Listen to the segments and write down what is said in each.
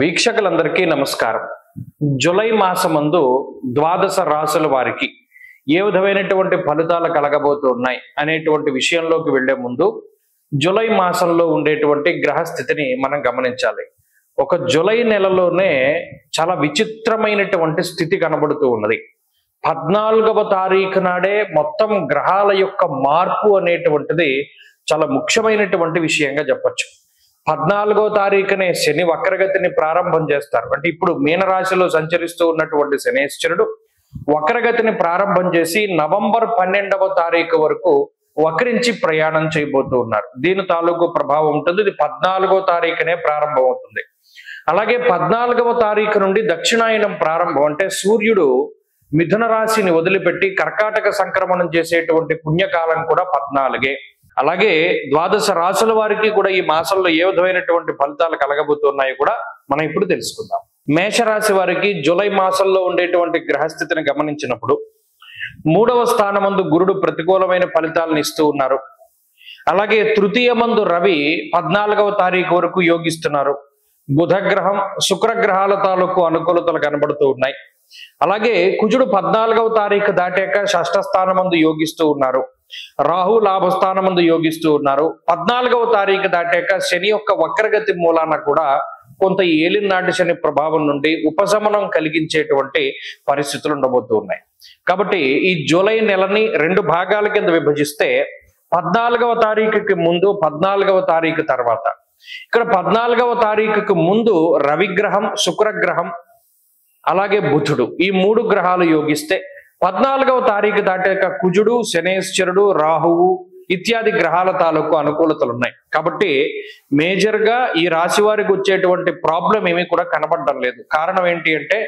వీక్షకులందరికీ నమస్కారం. జూలై మాసమందు ద్వాదశ రాశుల వారికి ఏ విధమైనటువంటి ఫలితాలు కలగబోతున్నాయి అనేటువంటి విషయంలోకి వెళ్లే ముందు జూలై మాసంలో ఉండేటువంటి గ్రహస్థితిని మనం గమనించాలి. ఒక జూలై నెలలోనే చాలా విచిత్రమైనటువంటి స్థితి కనబడుతూ ఉన్నది. 14వ తారీఖు నాడే మొత్తం గ్రహాల యొక్క మార్పు అనేటువంటిది చాలా ముఖ్యమైనటువంటి విషయంగా చెప్పొచ్చు. 14వ తారీఖునే శని వక్రగతిని ప్రారంభం చేస్తారు. అంటే ఇప్పుడు మీనరాశిలో సంచరిస్తూ ఉన్నటువంటి శనేశ్వరుడు వక్రగతిని ప్రారంభం చేసి నవంబర్ 12వ తారీఖు వరకు వక్రించి ప్రయాణం చేయబోతూ ఉన్నారు. దీని తాలూకు ప్రభావం ఉంటుంది. ఇది 14వ తారీఖునే ప్రారంభం అవుతుంది. అలాగే 14వ తారీఖు నుండి దక్షిణాయనం ప్రారంభం. అంటే సూర్యుడు మిథున రాశిని వదిలిపెట్టి కర్కాటక సంక్రమణం చేసేటువంటి పుణ్యకాలం కూడా 14. అలాగే ద్వాదశ రాశుల వారికి కూడా ఈ మాసంలో ఏ విధమైనటువంటి ఫలితాలు కలగబోతున్నాయో కూడా మనం ఇప్పుడు తెలుసుకుందాం. మేషరాశి వారికి జూలై మాసంలో ఉండేటువంటి గ్రహస్థితిని గమనించినప్పుడు 3వ స్థానమందు గురుడు ప్రతికూలమైన ఫలితాలను ఇస్తూ ఉన్నారు. అలాగే తృతీయమందు రవి 14వ తారీఖు వరకు యోగిస్తున్నారు. బుధగ్రహం శుక్రగ్రహాల తాలూకు అనుకూలతలు కనబడుతూ ఉన్నాయి. అలాగే కుజుడు 14వ తారీఖు దాటాక షష్ఠ స్థానమందు యోగిస్తూ ఉన్నారు. రాహు లాభస్థానమందు యోగిస్తూ ఉన్నారు. 14వ తారీఖు దాటాక శని యొక్క వక్రగతి మూలాన కూడా కొంత ఏలినాటి శని ప్రభావం నుండి ఉపశమనం కలిగించేటువంటి పరిస్థితులు ఉండబోతూ ఉన్నాయి. కాబట్టి ఈ జూలై నెలని 2 భాగాల కింద విభజిస్తే 14వ తారీఖుకి ముందు 14వ తారీఖు తర్వాత, ఇక్కడ 14వ తారీఖుకి ముందు రవిగ్రహం శుక్రగ్రహం అలాగే బుధుడు ఈ 3 గ్రహాలు యోగిస్తే 14వ తారీఖు దాటాక కుజుడు శనేశ్వరుడు రాహువు ఇత్యాది గ్రహాల తాలూకు అనుకూలతలు ఉన్నాయి. కాబట్టి మేజర్ గా ఈ రాశి వారికి వచ్చేటువంటి ప్రాబ్లం ఏమీ కూడా కనబడడం లేదు. కారణం ఏంటి అంటే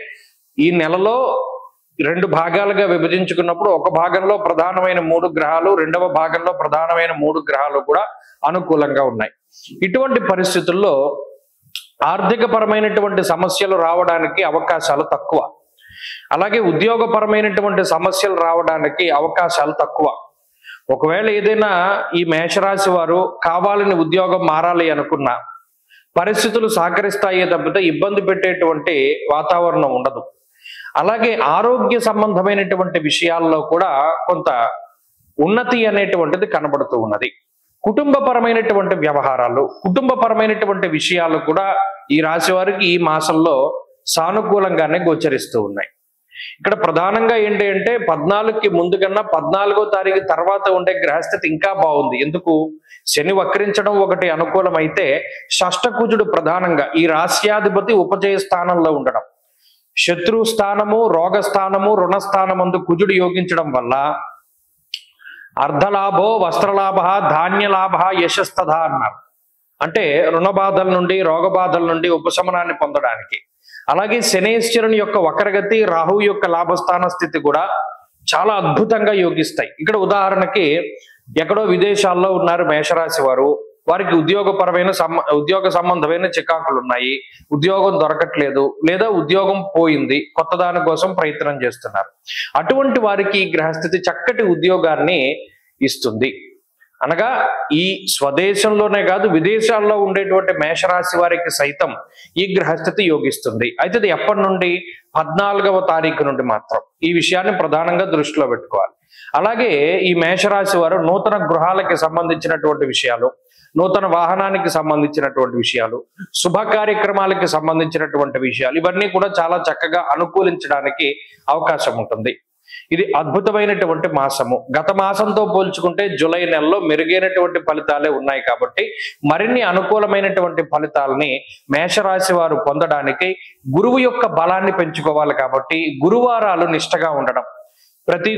ఈ నెలలో 2 భాగాలుగా విభజించుకున్నప్పుడు ఒక భాగంలో ప్రధానమైన 3 గ్రహాలు, రెండవ భాగంలో ప్రధానమైన 3 గ్రహాలు కూడా అనుకూలంగా ఉన్నాయి. ఇటువంటి పరిస్థితుల్లో ఆర్థిక పరమైనటువంటి సమస్యలు రావడానికి అవకాశాలు తక్కువ. అలాగే ఉద్యోగపరమైనటువంటి సమస్యలు రావడానికి అవకాశాలు తక్కువ. ఒకవేళ ఏదైనా ఈ మేషరాశి వారు కావాలని ఉద్యోగం మారాలి అనుకున్నా పరిస్థితులు సహకరిస్తాయే తప్పితే ఇబ్బంది పెట్టేటువంటి వాతావరణం ఉండదు. అలాగే ఆరోగ్య సంబంధమైనటువంటి విషయాల్లో కూడా కొంత ఉన్నతి అనేటువంటిది కనబడుతూ ఉన్నది. కుటుంబపరమైనటువంటి వ్యవహారాలు కుటుంబపరమైనటువంటి విషయాలు కూడా ఈ రాశి వారికి ఈ మాసంలో సానుకూలంగానే గోచరిస్తూ ఉన్నాయి. ఇక్కడ ప్రధానంగా ఏంటి అంటే 14కి ముందు కన్నా 14వ తారీఖు తర్వాత ఉండే గ్రహస్థితి ఇంకా బాగుంది. ఎందుకు? శని వక్రించడం ఒకటి అనుకూలమైతే షష్ఠకుజుడు ప్రధానంగా ఈ రాశ్యాధిపతి ఉపజయ స్థానంలో ఉండడం, శత్రు స్థానము రోగస్థానము రుణస్థానమందు కుజుడు యోగించడం వల్ల అర్ధలాభో వస్త్రలాభ ధాన్యలాభ యశస్తథ అన్నారు. అంటే రుణ బాధల నుండి రోగ బాధల నుండి ఉపశమనాన్ని పొందడానికి. అలాగే శనేశ్వరుని యొక్క వక్రగతి రాహు యొక్క లాభస్థాన స్థితి కూడా చాలా అద్భుతంగా యోగిస్తాయి. ఇక్కడ ఉదాహరణకి ఎక్కడో విదేశాల్లో ఉన్నారు మేషరాశి వారు, వారికి ఉద్యోగ సంబంధమైన చికాకులు ఉన్నాయి, ఉద్యోగం దొరకట్లేదు లేదా ఉద్యోగం పోయింది, కొత్త దాని కోసం ప్రయత్నం చేస్తున్నారు. అటువంటి వారికి ఈ గ్రహస్థితి చక్కటి ఉద్యోగాన్ని ఇస్తుంది. అనగా ఈ స్వదేశంలోనే కాదు విదేశాల్లో ఉండేటువంటి మేషరాశి వారికి సైతం ఈ గ్రహస్థితి యోగిస్తుంది. అయితే ఇది ఎప్పటి నుండి? 14వ తారీఖు నుండి మాత్రం. ఈ విషయాన్ని ప్రధానంగా దృష్టిలో పెట్టుకోవాలి. అలాగే ఈ మేషరాశి వారు నూతన గృహాలకి సంబంధించినటువంటి విషయాలు, నూతన వాహనానికి సంబంధించినటువంటి విషయాలు, శుభ కార్యక్రమాలకి సంబంధించినటువంటి విషయాలు ఇవన్నీ కూడా చాలా చక్కగా అనుకూలించడానికి అవకాశం ఉంటుంది. ఇది అద్భుతమైనటువంటి మాసము. గత మాసంతో పోల్చుకుంటే జూలై నెలలో మెరుగైనటువంటి ఫలితాలే ఉన్నాయి. కాబట్టి మరిన్ని అనుకూలమైనటువంటి ఫలితాలని మేషరాశి వారు పొందడానికి గురువు యొక్క బలాన్ని పెంచుకోవాలి. కాబట్టి గురువారాలు నిష్టగా ఉండడం, ప్రతి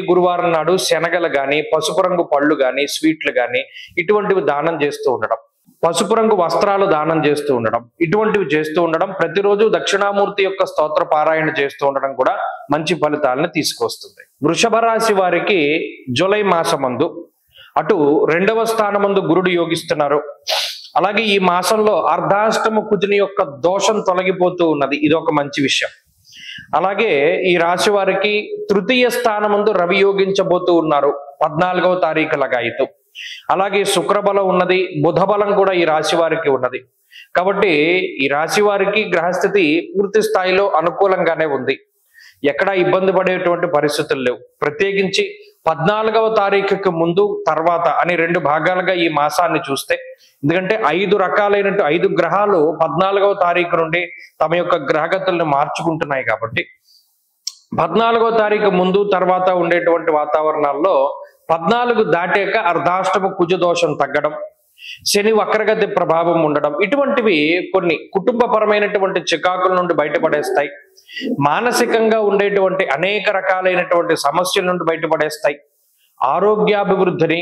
గురువారం నాడు శనగలు గాని పసుపు రంగు పళ్ళు గాని స్వీట్లు గాని ఇటువంటివి దానం చేస్తూ ఉండడం, పసుపు రంగు వస్త్రాలు దానం చేస్తూ ఉండడం, ఇటువంటివి చేస్తూ ఉండడం, ప్రతిరోజు దక్షిణామూర్తి యొక్క స్తోత్ర పారాయణ చేస్తూ ఉండడం కూడా మంచి ఫలితాలను తీసుకొస్తుంది. వృషభ రాశి వారికి జూలై మాసమందు అటు 2వ స్థానమందు గురుడు యోగిస్తున్నారు. అలాగే ఈ మాసంలో అర్ధాష్టమ కుజుని యొక్క దోషం తొలగిపోతూ ఉన్నది. ఇది ఒక మంచి విషయం. అలాగే ఈ రాశి వారికి 3వ స్థానమందు రవి యోగించబోతూ ఉన్నారు 14వ తారీఖు లగాయితూ. అలాగే శుక్రబలం ఉన్నది, బుధ బలం కూడా ఈ రాశి వారికి ఉన్నది. కాబట్టి ఈ రాశి వారికి గ్రహస్థితి పూర్తి స్థాయిలో అనుకూలంగానే ఉంది. ఎక్కడా ఇబ్బంది పడేటువంటి పరిస్థితులు లేవు. ప్రత్యేకించి 14వ తారీఖుకి ముందు తర్వాత అని 2 భాగాలుగా ఈ మాసాన్ని చూస్తే, ఎందుకంటే 5 రకాలైనట్టు 5 గ్రహాలు 14వ తారీఖు నుండి తమ యొక్క గ్రహగతులను మార్చుకుంటున్నాయి. కాబట్టి 14వ తారీఖు ముందు తర్వాత ఉండేటువంటి వాతావరణాల్లో 14 దాటాక అర్ధాష్టమ కుజ దోషం తగ్గడం, శని వక్రగతి ప్రభావం ఉండడం, ఇటువంటివి కొన్ని కుటుంబపరమైనటువంటి చికాకుల నుండి బయటపడేస్తాయి. మానసికంగా ఉండేటువంటి అనేక రకాలైనటువంటి సమస్యల నుండి బయటపడేస్తాయి. ఆరోగ్యాభివృద్ధిని,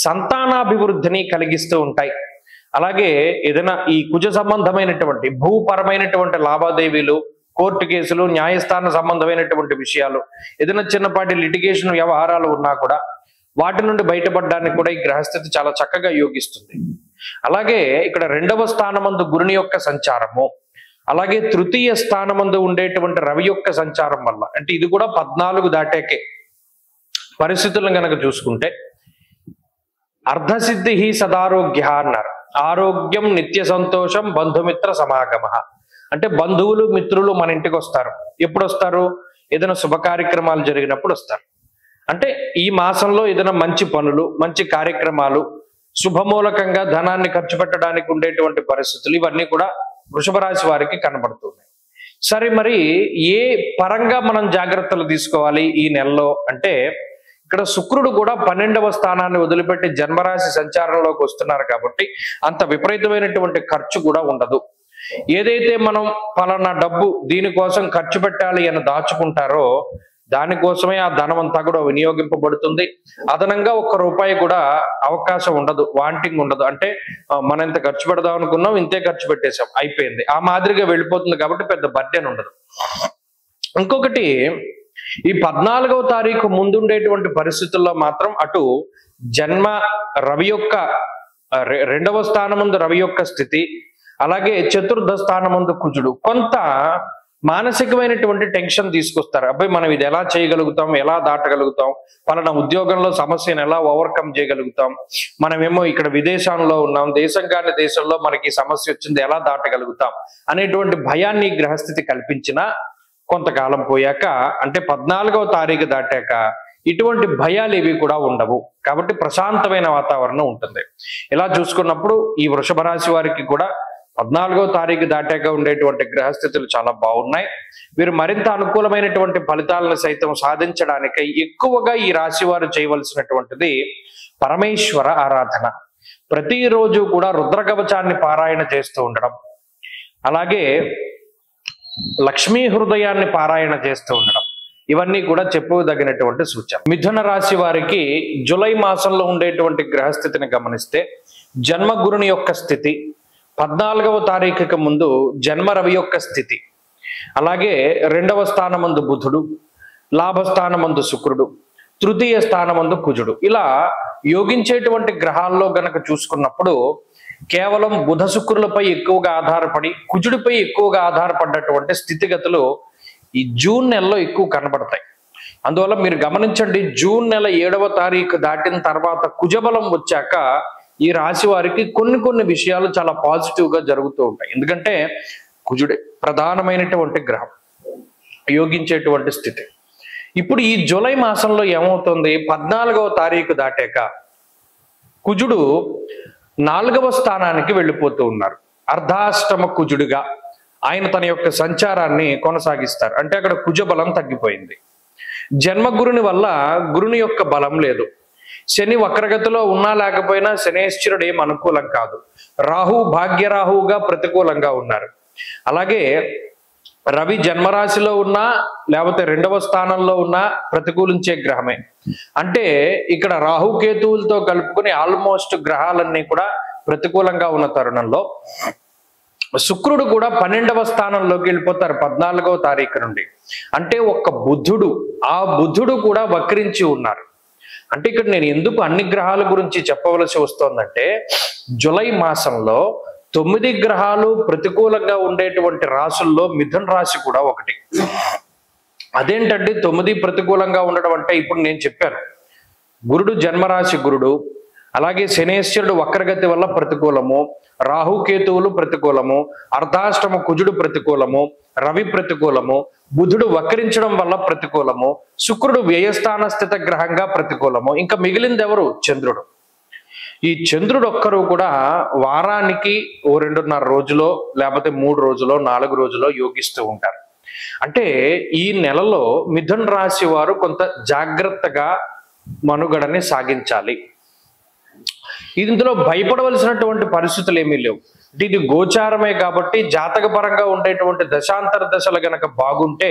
సంతానాభివృద్ధిని కలిగిస్తూ ఉంటాయి. అలాగే ఏదైనా ఈ కుజ సంబంధమైనటువంటి భూపరమైనటువంటి లావాదేవీలు, కోర్టు కేసులు, న్యాయస్థాన సంబంధమైనటువంటి విషయాలు, ఏదైనా చిన్నపాటి లిటిగేషన్ వ్యవహారాలు ఉన్నా కూడా వాటి నుండి బయటపడడానికి కూడా ఈ గ్రహస్థితి చాలా చక్కగా యోగిస్తుంది. అలాగే ఇక్కడ 2వ స్థానమందు గురుని యొక్క సంచారము, అలాగే తృతీయ స్థానమందు ఉండేటువంటి రవి యొక్క సంచారం వల్ల, అంటే ఇది కూడా 14 దాటాకే పరిస్థితులను కనుక చూసుకుంటే, అర్ధసిద్ధి సదారోగ్య అన్నారు. ఆరోగ్యం, నిత్య సంతోషం, బంధుమిత్ర సమాగమ. అంటే బంధువులు మిత్రులు మన ఇంటికి వస్తారు. ఎప్పుడు వస్తారు? ఏదైనా శుభ కార్యక్రమాలు జరిగినప్పుడు వస్తారు. అంటే ఈ మాసంలో ఏదైనా మంచి పనులు, మంచి కార్యక్రమాలు, శుభమూలకంగా ధనాన్ని ఖర్చు పెట్టడానికి ఉండేటువంటి పరిస్థితులు ఇవన్నీ కూడా వృషభ రాశి వారికి కనబడుతున్నాయి. సరే, మరి ఏ పరంగా మనం జాగ్రత్తలు తీసుకోవాలి ఈ నెలలో అంటే, ఇక్కడ శుక్రుడు కూడా 12వ స్థానాన్ని వదిలిపెట్టి జన్మరాశి సంచారంలోకి వస్తున్నారు. కాబట్టి అంత విపరీతమైనటువంటి ఖర్చు కూడా ఉండదు. ఏదైతే మనం పలానా డబ్బు దీనికోసం ఖర్చు పెట్టాలి అని దాచుకుంటారో దానికోసమే ఆ ధనం అంతా కూడా వినియోగింపబడుతుంది. అదనంగా ₹1 కూడా అవకాశం ఉండదు, వాంటింగ్ ఉండదు. అంటే మనం ఇంత ఖర్చు పెడదాం అనుకున్నాం, ఇంతే ఖర్చు పెట్టేశాం, అయిపోయింది, ఆ మాదిరిగా వెళ్ళిపోతుంది. కాబట్టి పెద్ద బర్డెన్ ఉండదు. ఇంకొకటి, ఈ 14వ తారీఖు ముందుండేటువంటి పరిస్థితుల్లో మాత్రం అటు జన్మ రవి యొక్క 2వ స్థానమందు రవి యొక్క స్థితి, అలాగే చతుర్థ స్థానమందు కుజుడు కొంత మానసికమైనటువంటి టెన్షన్ తీసుకొస్తారు. అబ్బాయి మనం ఇది ఎలా చేయగలుగుతాం, ఎలా దాటగలుగుతాం, పలానా ఉద్యోగంలో సమస్యను ఎలా ఓవర్కమ్ చేయగలుగుతాం, మనమేమో ఇక్కడ విదేశాల్లో ఉన్నాం, దేశం కాని దేశంలో మనకి సమస్య వచ్చింది, ఎలా దాటగలుగుతాం అనేటువంటి భయాన్ని గ్రహస్థితి కల్పించిన కొంతకాలం పోయాక, అంటే 14వ తారీఖు దాటాక ఇటువంటి భయాలు ఏవి కూడా ఉండవు. కాబట్టి ప్రశాంతమైన వాతావరణం ఉంటుంది. ఇలా చూసుకున్నప్పుడు ఈ వృషభ రాశి వారికి కూడా 14వ తారీఖు దాటాక ఉండేటువంటి గ్రహస్థితులు చాలా బాగున్నాయి. వీరు మరింత అనుకూలమైనటువంటి ఫలితాలను సైతం సాధించడానికి ఎక్కువగా ఈ రాశి వారు చేయవలసినటువంటిది పరమేశ్వర ఆరాధన. ప్రతిరోజు కూడా రుద్రకవచాన్ని పారాయణ చేస్తూ ఉండడం, అలాగే లక్ష్మీ హృదయాన్ని పారాయణ చేస్తూ ఉండడం, ఇవన్నీ కూడా చెప్పుదగినటువంటి సూచన. మిథున రాశి వారికి జూలై మాసంలో ఉండేటువంటి గ్రహస్థితిని గమనిస్తే, జన్మగురుని యొక్క స్థితి, 14వ తారీఖుకి ముందు జన్మ రవి యొక్క స్థితి, అలాగే 2వ స్థానమందు బుధుడు, లాభస్థానమందు శుక్రుడు, తృతీయ స్థానమందు కుజుడు, ఇలా యోగించేటువంటి గ్రహాల్లో గనక చూసుకున్నప్పుడు కేవలం బుధ శుక్రులపై ఎక్కువగా ఆధారపడి కుజుడిపై ఎక్కువగా ఆధారపడ్డటువంటి స్థితిగతులు ఈ జూన్ నెలలో ఎక్కువ కనబడతాయి. అందువల్ల మీరు గమనించండి, జూన్ నెల 7వ తారీఖు దాటిన తర్వాత కుజబలం వచ్చాక ఈ రాశి వారికి కొన్ని విషయాలు చాలా పాజిటివ్ గా జరుగుతూ ఉంటాయి. ఎందుకంటే కుజుడే ప్రధానమైనటువంటి గ్రహం, యోగించేటువంటి స్థితి. ఇప్పుడు ఈ జూలై మాసంలో ఏమవుతుంది, 14వ తారీఖు దాటాక కుజుడు 4వ స్థానానికి వెళ్ళిపోతూ ఉన్నారు. అర్ధాష్టమ కుజుడిగా ఆయన తన యొక్క సంచారాన్ని కొనసాగిస్తారు. అంటే అక్కడ కుజ బలం తగ్గిపోయింది. జన్మగురుని వల్ల గురుని యొక్క బలం లేదు. శని వక్రగతిలో ఉన్నా లేకపోయినా శనేశ్వరుడు ఏం అనుకూలం కాదు. రాహు భాగ్యరాహువుగా ప్రతికూలంగా ఉన్నారు. అలాగే రవి జన్మరాశిలో ఉన్నా లేకపోతే 2వ స్థానంలో ఉన్నా ప్రతికూలించే గ్రహమే. అంటే ఇక్కడ రాహుకేతువులతో కలుపుకొని ఆల్మోస్ట్ గ్రహాలన్నీ కూడా ప్రతికూలంగా ఉన్న తరుణంలో శుక్రుడు కూడా 12వ స్థానంలోకి వెళ్ళిపోతారు 14వ తారీఖు నుండి. అంటే ఒక్క బుధుడు, ఆ బుధుడు కూడా వక్రించి ఉన్నారు. అంటే ఇక్కడ నేను ఎందుకు అన్ని గ్రహాల గురించి చెప్పవలసి వస్తోందంటే, జూలై మాసంలో 9 గ్రహాలు ప్రతికూలంగా ఉండేటువంటి రాసుల్లో మిథున రాశి కూడా ఒకటి. అదేంటంటే 9 ప్రతికూలంగా ఉండడం అంటే, ఇప్పుడు నేను చెప్పాను, గురుడు జన్మరాశి గురుడు, అలాగే శనేశ్వరుడు వక్రగతి వల్ల ప్రతికూలము, రాహుకేతువులు ప్రతికూలము, అర్ధాష్టమ కుజుడు ప్రతికూలము, రవి ప్రతికూలము, బుధుడు వక్రించడం వల్ల ప్రతికూలము, శుక్రుడు వ్యయస్థాన స్థిత గ్రహంగా ప్రతికూలము. ఇంకా మిగిలింది ఎవరు? చంద్రుడు. ఈ చంద్రుడు ఒక్కరు కూడా వారానికి ఓ 2.5 రోజులో లేకపోతే 3 రోజులో 4 రోజులో యోగిస్తూ ఉంటారు. అంటే ఈ నెలలో మిథున రాశి వారు కొంత జాగ్రత్తగా మనుగడని సాగించాలి. ఇందులో భయపడవలసినటువంటి పరిస్థితులు ఏమీ లేవు. ఇది గోచారమే కాబట్టి జాతక పరంగా ఉండేటువంటి దశాంతర దశలు గనక బాగుంటే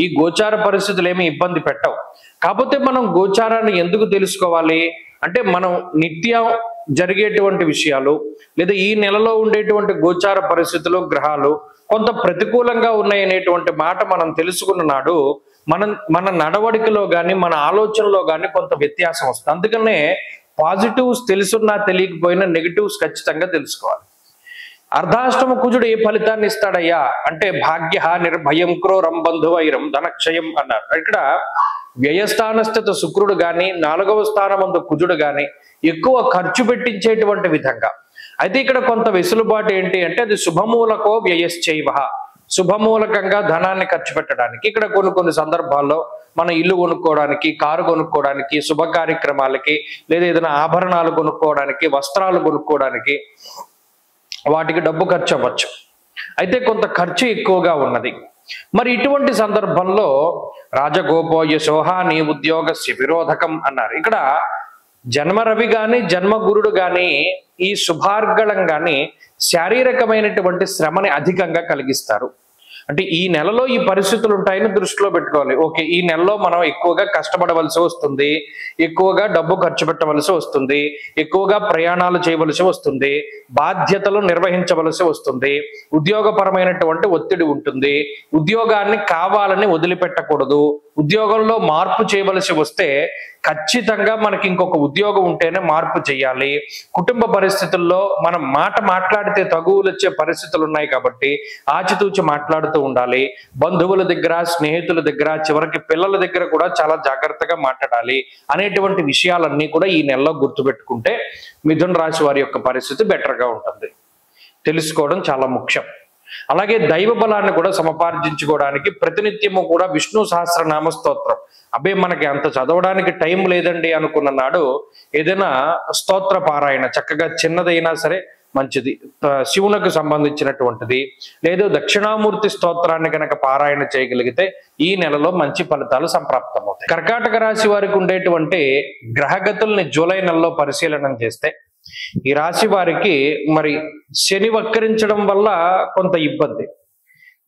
ఈ గోచార పరిస్థితులు ఏమీ ఇబ్బంది పెట్టవు. కాకపోతే మనం గోచారాన్ని ఎందుకు తెలుసుకోవాలి అంటే, మనం నిత్యం జరిగేటువంటి విషయాలు లేదా ఈ నెలలో ఉండేటువంటి గోచార పరిస్థితులు, గ్రహాలు కొంత ప్రతికూలంగా ఉన్నాయనేటువంటి మాట మనం తెలుసుకున్న నాడు మన నడవడికలో కానీ మన ఆలోచనలో కానీ కొంత వ్యత్యాసం వస్తుంది. అందుకనే పాజిటివ్స్ తెలుసున్నా తెలియకపోయినా నెగిటివ్స్ ఖచ్చితంగా తెలుసుకోవాలి. అర్ధాష్టమ కుజుడు ఏ ఫలితాన్ని ఇస్తాడయ్యా అంటే, భాగ్య నిర్భయం క్రోరం బంధువైరం ధనక్షయం అన్నారు. ఇక్కడ వ్యయస్థానస్థిత శుక్రుడు కానీ 4వ స్థానమందు కుజుడు కానీ ఎక్కువ ఖర్చు పెట్టించేటువంటి విధంగా. అయితే ఇక్కడ కొంత వెసులుబాటు ఏంటి అంటే, అది శుభమూలకో వ్యయశ్చైవ, శుభమూలకంగా ధనాన్ని ఖర్చు పెట్టడానికి. ఇక్కడ కొన్ని సందర్భాల్లో మన ఇల్లు కొనుక్కోవడానికి, కారు కొనుక్కోవడానికి, శుభ కార్యక్రమాలకి లేదా ఏదైనా ఆభరణాలు కొనుక్కోవడానికి, వస్త్రాలు కొనుక్కోవడానికి వాటికి డబ్బు ఖర్చు అవ్వచ్చు. అయితే కొంత ఖర్చు ఎక్కువగా ఉన్నది. మరి ఇటువంటి సందర్భంలో రాజగోపో యశోహాని ఉద్యోగస్య విరోధకం అన్నారు. ఇక్కడ జన్మ రవి గాని జన్మ గురుడు గాని ఈ శుభార్గళం గాని శారీరకమైనటువంటి శ్రమని అధికంగా కలిగిస్తారు. అంటే ఈ నెలలో ఈ పరిస్థితులు ఉంటాయని దృష్టిలో పెట్టుకోవాలి. ఓకే, ఈ నెలలో మనం ఎక్కువగా కష్టపడవలసి వస్తుంది, ఎక్కువగా డబ్బు ఖర్చు పెట్టవలసి వస్తుంది, ఎక్కువగా ప్రయాణాలు చేయవలసి వస్తుంది, బాధ్యతలు నిర్వహించవలసి వస్తుంది, ఉద్యోగపరమైనటువంటి ఒత్తిడి ఉంటుంది, ఉద్యోగాన్ని కావాలని వదిలిపెట్టకూడదు, ఉద్యోగంలో మార్పు చేయవలసి వస్తే ఖచ్చితంగా మనకి ఇంకొక ఉద్యోగం ఉంటేనే మార్పు చేయాలి, కుటుంబ పరిస్థితుల్లో మనం మాట్లాడితే తగువులు వచ్చే పరిస్థితులు ఉన్నాయి కాబట్టి ఆచితూచి మాట్లాడుతూ ఉండాలి. బంధువుల దగ్గర, స్నేహితుల దగ్గర, చివరికి పిల్లల దగ్గర కూడా చాలా జాగ్రత్తగా మాట్లాడాలి అనేటువంటి విషయాలన్నీ కూడా ఈ నెలలో గుర్తుపెట్టుకుంటే మిథున రాశి వారి యొక్క పరిస్థితి బెటర్గా ఉంటుంది. తెలుసుకోవడం చాలా ముఖ్యం. అలాగే దైవ బలాన్ని కూడా సముపార్జించుకోవడానికి ప్రతినిత్యము కూడా విష్ణు సహస్రనామ స్తోత్రం. అబ్బే మనకి అంత చదవడానికి టైం లేదండి అనుకున్న నాడు ఏదైనా స్తోత్ర పారాయణ చక్కగా చిన్నదైనా సరే మంచిది, శివునికి సంబంధించినటువంటిది లేదా దక్షిణామూర్తి స్తోత్రాన్ని కనుక పారాయణ చేయగలిగితే ఈ నెలలో మంచి ఫలితాలు సంప్రాప్తమవుతాయి. కర్కాటక రాశి వారికి ఉండేటువంటి గ్రహగతుల్ని జూలై నెలలో పరిశీలన చేస్తే ఈ రాశి వారికి మరి శని వక్రించడం వల్ల కొంత ఇబ్బంది.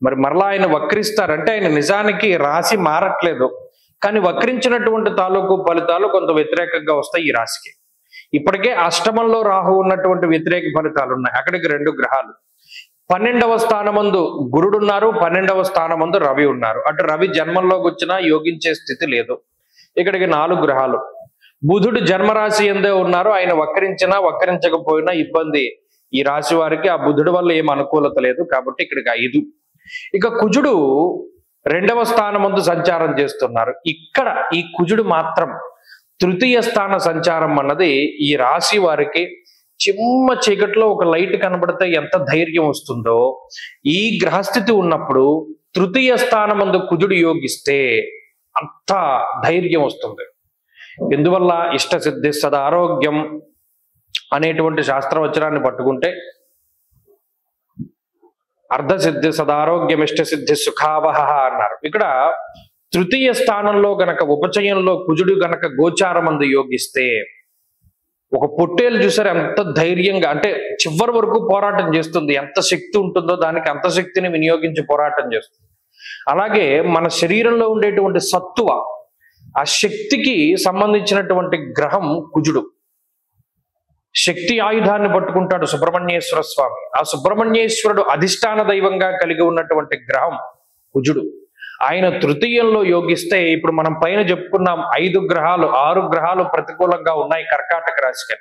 మరి మరలా ఆయన వక్రిస్తారంటే ఆయన నిజానికి రాశి మారట్లేదు, కానీ వక్రించినటువంటి తాలూకు ఫలితాలు కొంత వ్యతిరేకంగా వస్తాయి ఈ రాశికి. ఇప్పటికే అష్టమంలో రాహు ఉన్నటువంటి వ్యతిరేక ఫలితాలు ఉన్నాయి. అక్కడికి 2 గ్రహాలు 12వ స్థానమందు గురుడున్నారు, 12వ స్థానమందు రవి ఉన్నారు. అటు రవి జన్మంలోకి వచ్చినా యోగించే స్థితి లేదు. ఇక్కడికి 4 గ్రహాలు. బుధుడు జన్మరాశి ఎందే ఉన్నారు, ఆయన వక్రించినా వక్రించకపోయినా ఇబ్బంది ఈ రాశి వారికి. ఆ బుధుడు వల్ల ఏం అనుకూలత లేదు కాబట్టి ఇక్కడికి 5. ఇక కుజుడు 2వ స్థానమందు సంచారం చేస్తున్నారు. ఇక్కడ ఈ కుజుడు మాత్రం 3య స్థాన సంచారం అన్నది ఈ రాశి వారికి చిమ్మ చీకట్లో ఒక లైట్ కనబడితే ఎంత ధైర్యం వస్తుందో, ఈ గ్రహస్థితి ఉన్నప్పుడు 3య స్థానమందు కుజుడు యోగిస్తే అంత ధైర్యం వస్తుంది. ఎందువల్ల ఇష్టసిద్ధి సదారోగ్యం అనేటువంటి శాస్త్రవచనాన్ని పట్టుకుంటే అర్ధసిద్ధి సదారోగ్యం ఇష్టసిద్ధి సుఖావహ అన్నారు. ఇక్కడ 3య స్థానంలో గనక ఉపచయంలో కుజుడు గనక గోచారమందు యోగిస్తే ఒక పొట్టేలు చూసారు ఎంత ధైర్యంగా, అంటే చివరి వరకు పోరాటం చేస్తుంది. ఎంత శక్తి ఉంటుందో దానికి అంత శక్తిని వినియోగించి పోరాటం చేస్తుంది. అలాగే మన శరీరంలో ఉండేటువంటి సత్తువ, ఆ శక్తికి సంబంధించినటువంటి గ్రహం కుజుడు. శక్తి ఆయుధాన్ని పట్టుకుంటాడు సుబ్రహ్మణ్యేశ్వర స్వామి. ఆ సుబ్రహ్మణ్యేశ్వరుడు అధిష్టాన దైవంగా కలిగి ఉన్నటువంటి గ్రహం కుజుడు. ఆయన 3యంలో యోగిస్తే ఇప్పుడు మనం పైన చెప్పుకున్నాం 5 గ్రహాలు 6 గ్రహాలు ప్రతికూలంగా ఉన్నాయి కర్కాటక రాశికి.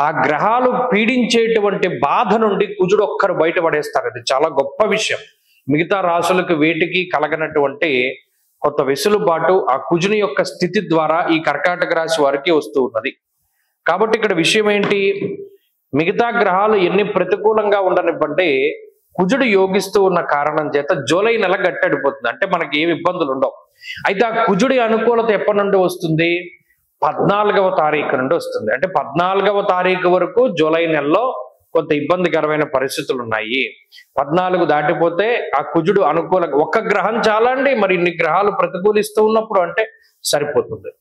ఆ గ్రహాలు పీడించేటువంటి బాధ నుండి కుజుడు ఒక్కరు బయటపడేస్తారు. అది చాలా గొప్ప విషయం. మిగతా రాశులకు వేటికి కలగనటువంటి కొంత వెసులుబాటు ఆ కుజుని యొక్క స్థితి ద్వారా ఈ కర్కాటక రాశి వారికి వస్తూ ఉన్నది. కాబట్టి ఇక్కడ విషయం ఏంటి, మిగతా గ్రహాలు ఎన్ని ప్రతికూలంగా ఉండనివ్వండి, కుజుడు యోగిస్తూ ఉన్న కారణం చేత జూలై నెల గట్టడిపోతుంది. అంటే మనకి ఏమి ఇబ్బందులు ఉండవు. అయితే ఆ కుజుడి అనుకూలత ఎప్పటి నుండి వస్తుంది, 14వ తారీఖు నుండి వస్తుంది. అంటే 14వ తారీఖు వరకు జూలై నెలలో కొంత ఇబ్బందికరమైన పరిస్థితులు ఉన్నాయి. 14 దాటిపోతే ఆ కుజుడు అనుకూల, ఒక్క గ్రహం చాలా అండి, మరి ఇన్ని గ్రహాలు ప్రతికూలిస్తూ ఉన్నప్పుడు అంటే సరిపోతుంది.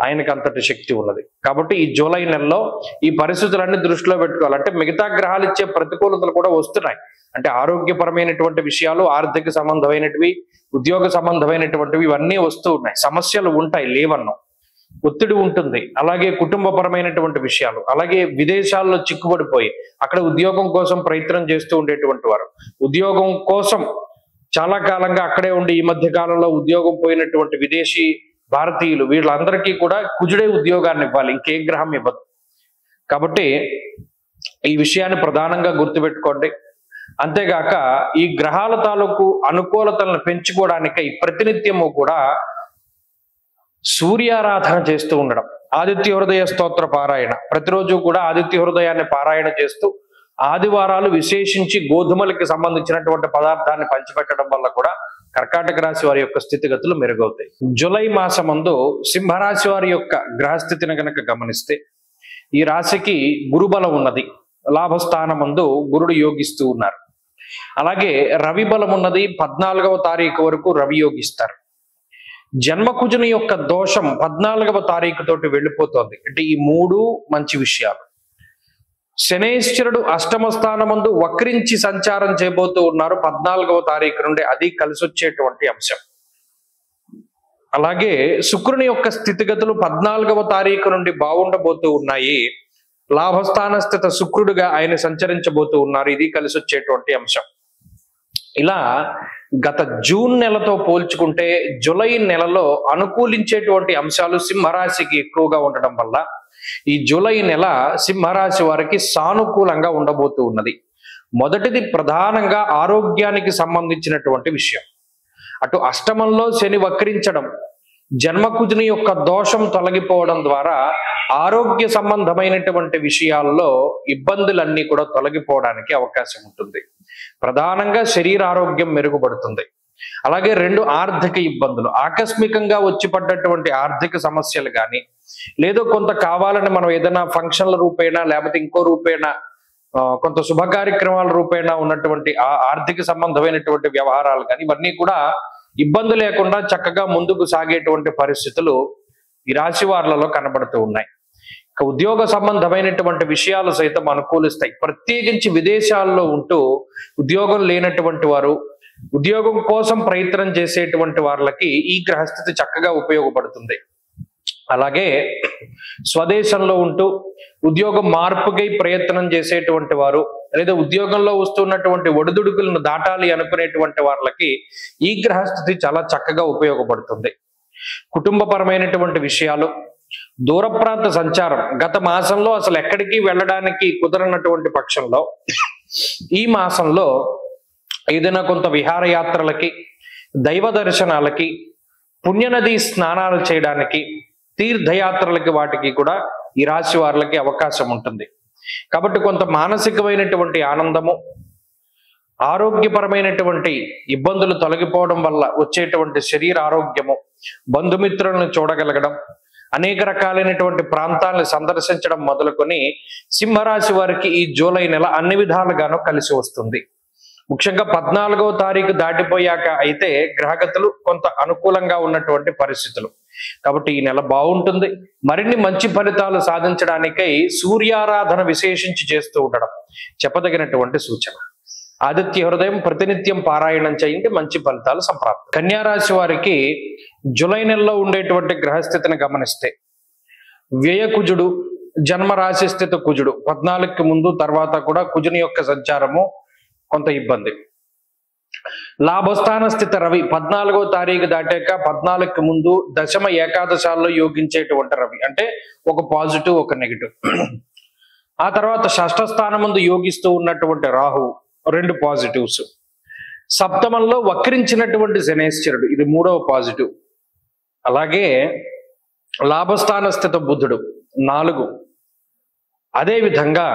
ఆయనకు అంతటి శక్తి ఉన్నది. కాబట్టి ఈ జూలై నెలలో ఈ పరిస్థితులన్నీ దృష్టిలో పెట్టుకోవాలి. అంటే మిగతా గ్రహాలు ఇచ్చే ప్రతికూలతలు కూడా వస్తున్నాయి. అంటే ఆరోగ్యపరమైనటువంటి విషయాలు, ఆర్థిక సంబంధమైనటివి, ఉద్యోగ సంబంధమైనటువంటివి ఇవన్నీ వస్తూ ఉన్నాయి. సమస్యలు ఉంటాయి, లేవన్నాం. ఒత్తిడి ఉంటుంది. అలాగే కుటుంబపరమైనటువంటి విషయాలు, అలాగే విదేశాల్లో చిక్కుబడిపోయి అక్కడ ఉద్యోగం కోసం ప్రయత్నం చేస్తూ ఉండేటువంటి వారు, ఉద్యోగం కోసం చాలా కాలంగా అక్కడే ఉండి ఈ మధ్య కాలంలో ఉద్యోగం పోయినటువంటి విదేశీ భారతీయులు, వీళ్ళందరికీ కూడా కుజుడే ఉద్యోగాన్ని ఇవ్వాలి, ఇంకే గ్రహం ఇవ్వదు. కాబట్టి ఈ విషయాన్ని ప్రధానంగా గుర్తుపెట్టుకోండి. అంతేగాక ఈ గ్రహాల తాలూకు అనుకూలతలను పెంచుకోవడానికై ప్రతినిత్యము కూడా సూర్యారాధన చేస్తూ ఉండడం, ఆదిత్య హృదయ స్తోత్ర పారాయణ, ప్రతిరోజు కూడా ఆదిత్య హృదయాన్ని పారాయణ చేస్తూ ఆదివారాలు విశేషించి గోధుమలకి సంబంధించినటువంటి పదార్థాన్ని పంచిపెట్టడం వల్ల కూడా కర్కాటక రాశి వారి యొక్క స్థితిగతులు మెరుగవుతాయి. జూలై మాసమందు సింహరాశి వారి యొక్క గ్రహస్థితిని గనక గమనిస్తే ఈ రాశికి గురుబలం ఉన్నది. లాభస్థానమందు గురుడు యోగిస్తూ ఉన్నారు. అలాగే రవి బలం ఉన్నది. 14వ తారీఖు వరకు రవి యోగిస్తారు. జన్మకుజుని యొక్క దోషం 14వ తారీఖు తోటి వెళ్ళిపోతోంది. అంటే ఈ మూడు మంచి విషయాలు. శనేశ్వరుడు అష్టమ స్థానమందు వక్రించి సంచారం చేయబోతూ ఉన్నారు 14వ తారీఖు నుండి, అది కలిసి వచ్చేటువంటి అంశం. అలాగే శుక్రుని యొక్క స్థితిగతులు 14వ తారీఖు నుండి బాగుండబోతూ ఉన్నాయి. లాభస్థాన స్థిత శుక్రుడుగా ఆయన సంచరించబోతూ ఉన్నారు, ఇది కలిసి వచ్చేటువంటి అంశం. ఇలా గత జూన్ నెలతో పోల్చుకుంటే జూలై నెలలో అనుకూలించేటువంటి అంశాలు సింహరాశికి ఎక్కువగా ఉండడం వల్ల ఈ జూలై నెల సింహరాశి వారికి సానుకూలంగా ఉండబోతూ ఉన్నది. మొదటిది ప్రధానంగా ఆరోగ్యానికి సంబంధించినటువంటి విషయం. అటు అష్టమంలో శని వక్రించడం, జన్మకుజుని యొక్క దోషం తొలగిపోవడం ద్వారా ఆరోగ్య సంబంధమైనటువంటి విషయాల్లో ఇబ్బందులన్నీ కూడా తొలగిపోవడానికి అవకాశం ఉంటుంది. ప్రధానంగా శరీర ఆరోగ్యం మెరుగుపడుతుంది. అలాగే 2 ఆర్థిక ఇబ్బందులు, ఆకస్మికంగా వచ్చి పడ్డటువంటి ఆర్థిక సమస్యలు కానీ, లేదో కొంత కావాలని మనం ఏదైనా ఫంక్షన్ల రూపేణా లేకపోతే ఇంకో రూపేణా కొంత శుభ కార్యక్రమాల రూపేణా ఉన్నటువంటి ఆర్థిక సంబంధమైనటువంటి వ్యవహారాలు కానీ, ఇవన్నీ కూడా ఇబ్బంది లేకుండా చక్కగా ముందుకు సాగేటువంటి పరిస్థితులు ఈ రాశి వారిలో కనబడుతూ ఉన్నాయి. ఇక ఉద్యోగ సంబంధమైనటువంటి విషయాలు సైతం అనుకూలిస్తాయి. ప్రత్యేకించి విదేశాల్లో ఉంటూ ఉద్యోగం లేనటువంటి వారు, ఉద్యోగం కోసం ప్రయత్నం చేసేటువంటి వాళ్ళకి ఈ గ్రహస్థితి చక్కగా ఉపయోగపడుతుంది. అలాగే స్వదేశంలో ఉంటూ ఉద్యోగం మార్పుకై ప్రయత్నం చేసేటువంటి వారు, లేదా ఉద్యోగంలో వస్తున్నటువంటి ఒడిదుడుకులను దాటాలి అనుకునేటువంటి వాళ్ళకి ఈ గ్రహస్థితి చాలా చక్కగా ఉపయోగపడుతుంది. కుటుంబపరమైనటువంటి విషయాలు, దూర ప్రాంత సంచారం, గత మాసంలో అసలు ఎక్కడికి వెళ్ళడానికి కుదరనటువంటి పక్షంలో ఈ మాసంలో ఏదైనా కొంత విహారయాత్రలకి, దైవ దర్శనాలకి, పుణ్యనది స్నానాలు చేయడానికి, తీర్థయాత్రలకి, వాటికి కూడా ఈ రాశి వారికి అవకాశం ఉంటుంది. కాబట్టి కొంత మానసికమైనటువంటి ఆనందము, ఆరోగ్యపరమైనటువంటి ఇబ్బందులు తొలగిపోవడం వల్ల వచ్చేటువంటి శరీర ఆరోగ్యము, బంధుమిత్రులను చూడగలగడం, అనేక రకాలైనటువంటి ప్రాంతాలను సందర్శించడం మొదలుకొని సింహరాశి వారికి ఈ జూలై నెల అన్ని విధాలుగానూ కలిసి వస్తుంది. ముఖ్యంగా 14వ తారీఖు దాటిపోయాక అయితే గ్రహగతులు కొంత అనుకూలంగా ఉన్నటువంటి పరిస్థితులు. కాబట్టి ఈ నెల బాగుంటుంది. మరిన్ని మంచి ఫలితాలు సాధించడానికై సూర్యారాధన విశేషించి చేస్తూ ఉండడం చెప్పదగినటువంటి సూచన. ఆదిత్య హృదయం ప్రతినిత్యం పారాయణం చేయండి, మంచి ఫలితాలు సంప్రాప్తం. కన్యారాశి వారికి జూలై నెలలో ఉండేటువంటి గ్రహస్థితిని గమనిస్తే వ్యయకుజుడు, జన్మరాశి స్థిత కుజుడు 14కి ముందు తర్వాత కూడా కుజుని యొక్క సంచారము కొంత ఇబ్బంది. లాభస్థాన స్థిత రవి 14వ తారీఖు దాటాక 14కి ముందు దశమ ఏకాదశాల్లో యోగించేటువంటి రవి, అంటే ఒక పాజిటివ్ ఒక నెగిటివ్. ఆ తర్వాత షష్ఠ స్థానం ముందు యోగిస్తూ ఉన్నటువంటి రాహు, 2 పాజిటివ్స్. సప్తమంలో వక్రించినటువంటి శనేశ్వరుడు, ఇది 3వ పాజిటివ్. అలాగే లాభస్థాన స్థిత బుధుడు 4. అదేవిధంగా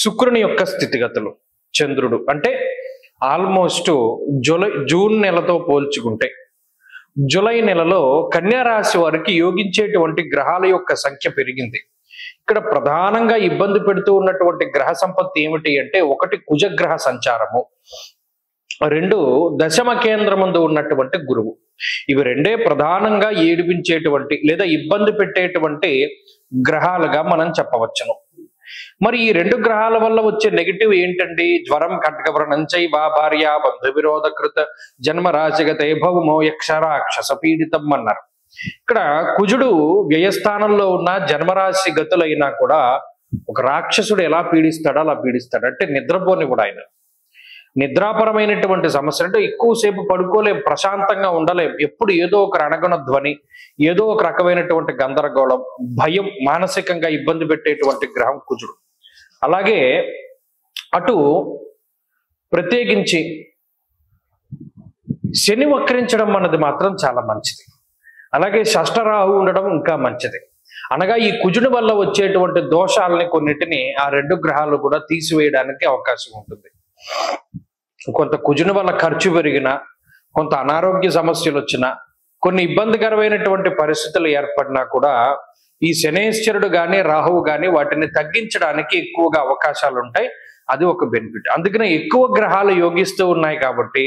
శుక్రుని యొక్క స్థితిగతులు, చంద్రుడు అంటే ఆల్మోస్ట్ జూన్ నెలతో పోల్చుకుంటే జూలై నెలలో కన్యా రాశి వారికి యోగించేటువంటి గ్రహాల యొక్క సంఖ్య పెరిగింది. ఇక్కడ ప్రధానంగా ఇబ్బంది పెడుతూ ఉన్నటువంటి గ్రహ సంపత్తి ఏమిటి అంటే, ఒకటి కుజగ్రహ సంచారము, రెండు దశమ కేంద్రమందు ఉన్నటువంటి గురువు. ఇవి రెండే ప్రధానంగా ఏడిపించేటువంటి లేదా ఇబ్బంది పెట్టేటువంటి గ్రహాలుగా మనం చెప్పవచ్చును. మరి ఈ రెండు గ్రహాల వల్ల వచ్చే నెగిటివ్ ఏంటండి? జ్వరం, ఖడ్గవ్రణం చైవ భార్య బంధు విరోధకృత జన్మరాశిగతే భౌమో యక్షరాక్షస పీడితం అన్నారు. ఇక్కడ కుజుడు వ్యయస్థానంలో ఉన్న జన్మరాశి గతులైనా కూడా ఒక రాక్షసుడు ఎలా పీడిస్తాడో అలా పీడిస్తాడు. అంటే నిద్రపోని కూడా ఆయన నిద్రాపరమైనటువంటి సమస్య, అంటే ఎక్కువసేపు పడుకోలేం, ప్రశాంతంగా ఉండలేం, ఎప్పుడు ఏదో ఒక రణగణ ధ్వని, ఏదో ఒక రకమైనటువంటి గందరగోళం, భయం, మానసికంగా ఇబ్బంది పెట్టేటువంటి గ్రహం కుజుడు. అలాగే అటు ప్రత్యేకించి శని వక్రించడం అన్నది మాత్రం చాలా మంచిది. అలాగే షష్ఠరాహు ఉండడం ఇంకా మంచిది. అనగా ఈ కుజుని వల్ల వచ్చేటువంటి దోషాలని కొన్నిటిని ఆ రెండు గ్రహాలు కూడా తీసివేయడానికి అవకాశం ఉంటుంది. కొంత కుజుని వల్ల ఖర్చు పెరిగినా, కొంత అనారోగ్య సమస్యలు వచ్చినా, కొన్ని ఇబ్బందికరమైనటువంటి పరిస్థితులు ఏర్పడినా కూడా ఈ శనేశ్వరుడు కానీ రాహువు కానీ వాటిని తగ్గించడానికి ఎక్కువగా అవకాశాలు ఉంటాయి. అది ఒక బెనిఫిట్. అందుకనే ఎక్కువ గ్రహాలు యోగిస్తూ ఉన్నాయి కాబట్టి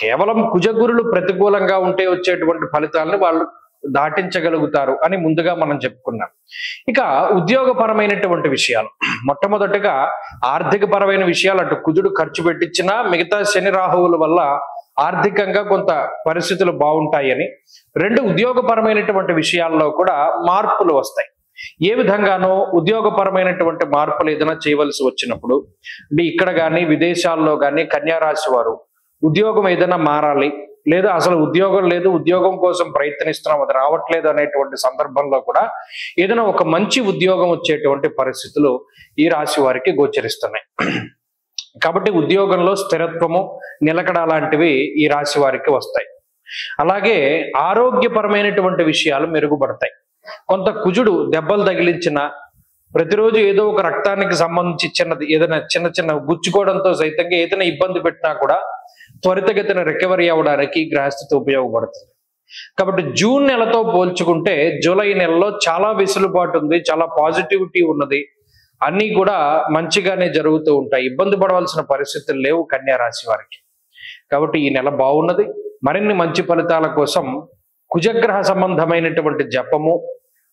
కేవలం కుజగురులు ప్రతికూలంగా ఉంటే వచ్చేటువంటి ఫలితాలను వాళ్ళు దాటించగలుగుతారు అని ముందుగా మనం చెప్పుకున్నాం. ఇక ఉద్యోగపరమైనటువంటి విషయాలు, మొట్టమొదటిగా ఆర్థిక పరమైన విషయాలు, అటు కుజుడు ఖర్చు పెట్టించినా మిగతా శని రాహువుల వల్ల ఆర్థికంగా కొంత పరిస్థితులు బాగుంటాయని, రెండు ఉద్యోగపరమైనటువంటి విషయాల్లో కూడా మార్పులు వస్తాయి. ఏ విధంగానో ఉద్యోగపరమైనటువంటి మార్పులు ఏదైనా చేయవలసి వచ్చినప్పుడు, అంటే ఇక్కడ కానీ విదేశాల్లో కానీ కన్యా రాశి వారు ఉద్యోగం ఏదైనా మారాలి, లేదా అసలు ఉద్యోగం లేదు, ఉద్యోగం కోసం ప్రయత్నిస్తున్నాం, అది రావట్లేదు అనేటువంటి సందర్భంలో కూడా ఏదైనా ఒక మంచి ఉద్యోగం వచ్చేటువంటి పరిస్థితులు ఈ రాశి వారికి గోచరిస్తున్నాయి. కాబట్టి ఉద్యోగంలో స్థిరత్వము, నిలకడ లాంటివి ఈ రాశి వారికి వస్తాయి. అలాగే ఆరోగ్యపరమైనటువంటి విషయాలు మెరుగుపడతాయి. కొంత కుజుడు దెబ్బలు తగిలించిన, ప్రతిరోజు ఏదో ఒక రక్తానికి సంబంధించి చిన్నది ఏదైనా చిన్న చిన్న గుచ్చుకోవడంతో సైతంగా ఏదైనా ఇబ్బంది పెట్టినా కూడా త్వరితగతిన రికవరీ అవ్వడానికి గ్రహస్థితి ఉపయోగపడుతుంది. కాబట్టి జూన్ నెలతో పోల్చుకుంటే జూలై నెలలో చాలా వెసులుబాటు ఉంది, చాలా పాజిటివిటీ ఉన్నది, అన్నీ కూడా మంచిగానే జరుగుతూ ఉంటాయి. ఇబ్బంది పడవలసిన పరిస్థితులు లేవు కన్యా రాశి వారికి. కాబట్టి ఈ నెల బాగున్నది. మరిన్ని మంచి ఫలితాల కోసం కుజగ్రహ సంబంధమైనటువంటి జపము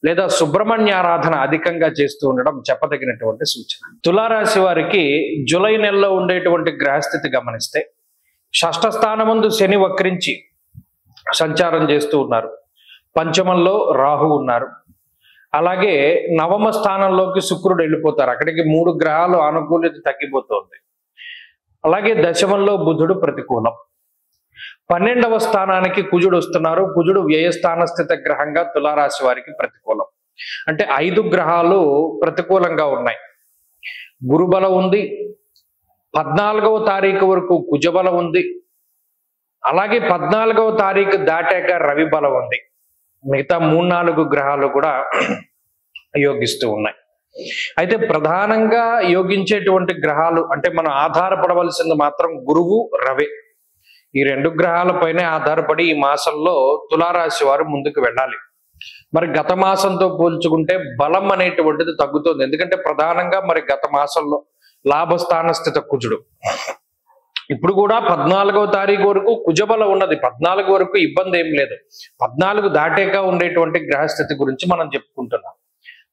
లేదా సుబ్రహ్మణ్యారాధన అధికంగా చేస్తూ ఉండడం చెప్పదగినటువంటి సూచన. తులారాశి వారికి జూలై నెలలో ఉండేటువంటి గ్రహస్థితి గమనిస్తే, షష్ఠ స్థానమందు శని వక్రించి సంచారం చేస్తూ ఉన్నారు, పంచమంలో రాహు ఉన్నారు, అలాగే నవమ స్థానంలోకి శుక్రుడు వెళ్ళిపోతారు, అక్కడికి 3 గ్రహాలు అనుకూలత తగ్గిపోతుంది. అలాగే దశమంలో బుధుడు ప్రతికూలం, 12వ స్థానానికి కుజుడు వస్తున్నారు, కుజుడు వ్యయస్థాన స్థిత గ్రహంగా తులారాశి వారికి ప్రతికూలం. అంటే 5 గ్రహాలు ప్రతికూలంగా ఉన్నాయి. గురుబలం ఉంది, 14వ తారీఖు వరకు కుజబలం ఉంది, అలాగే 14వ తారీఖు దాటాక రవి బలం ఉంది. మిగతా 3-4 గ్రహాలు కూడా యోగిస్తూ ఉన్నాయి. అయితే ప్రధానంగా యోగించేటువంటి గ్రహాలు అంటే మనం ఆధారపడవలసింది మాత్రం గురువు, రవి. ఈ 2 గ్రహాలపైనే ఆధారపడి ఈ మాసంలో తులారాశి వారు ముందుకు వెళ్ళాలి. మరి గత మాసంతో పోల్చుకుంటే బలం అనేటువంటిది తగ్గుతుంది. ఎందుకంటే ప్రధానంగా మరి గత మాసంలో లాభస్థాన స్థిత కుజుడు, ఇప్పుడు కూడా 14వ తారీఖు వరకు కుజబలం ఉన్నది, 14 వరకు ఇబ్బంది ఏం లేదు. 14 దాటాక ఉండేటువంటి గ్రహస్థితి గురించి మనం చెప్పుకుంటున్నాం.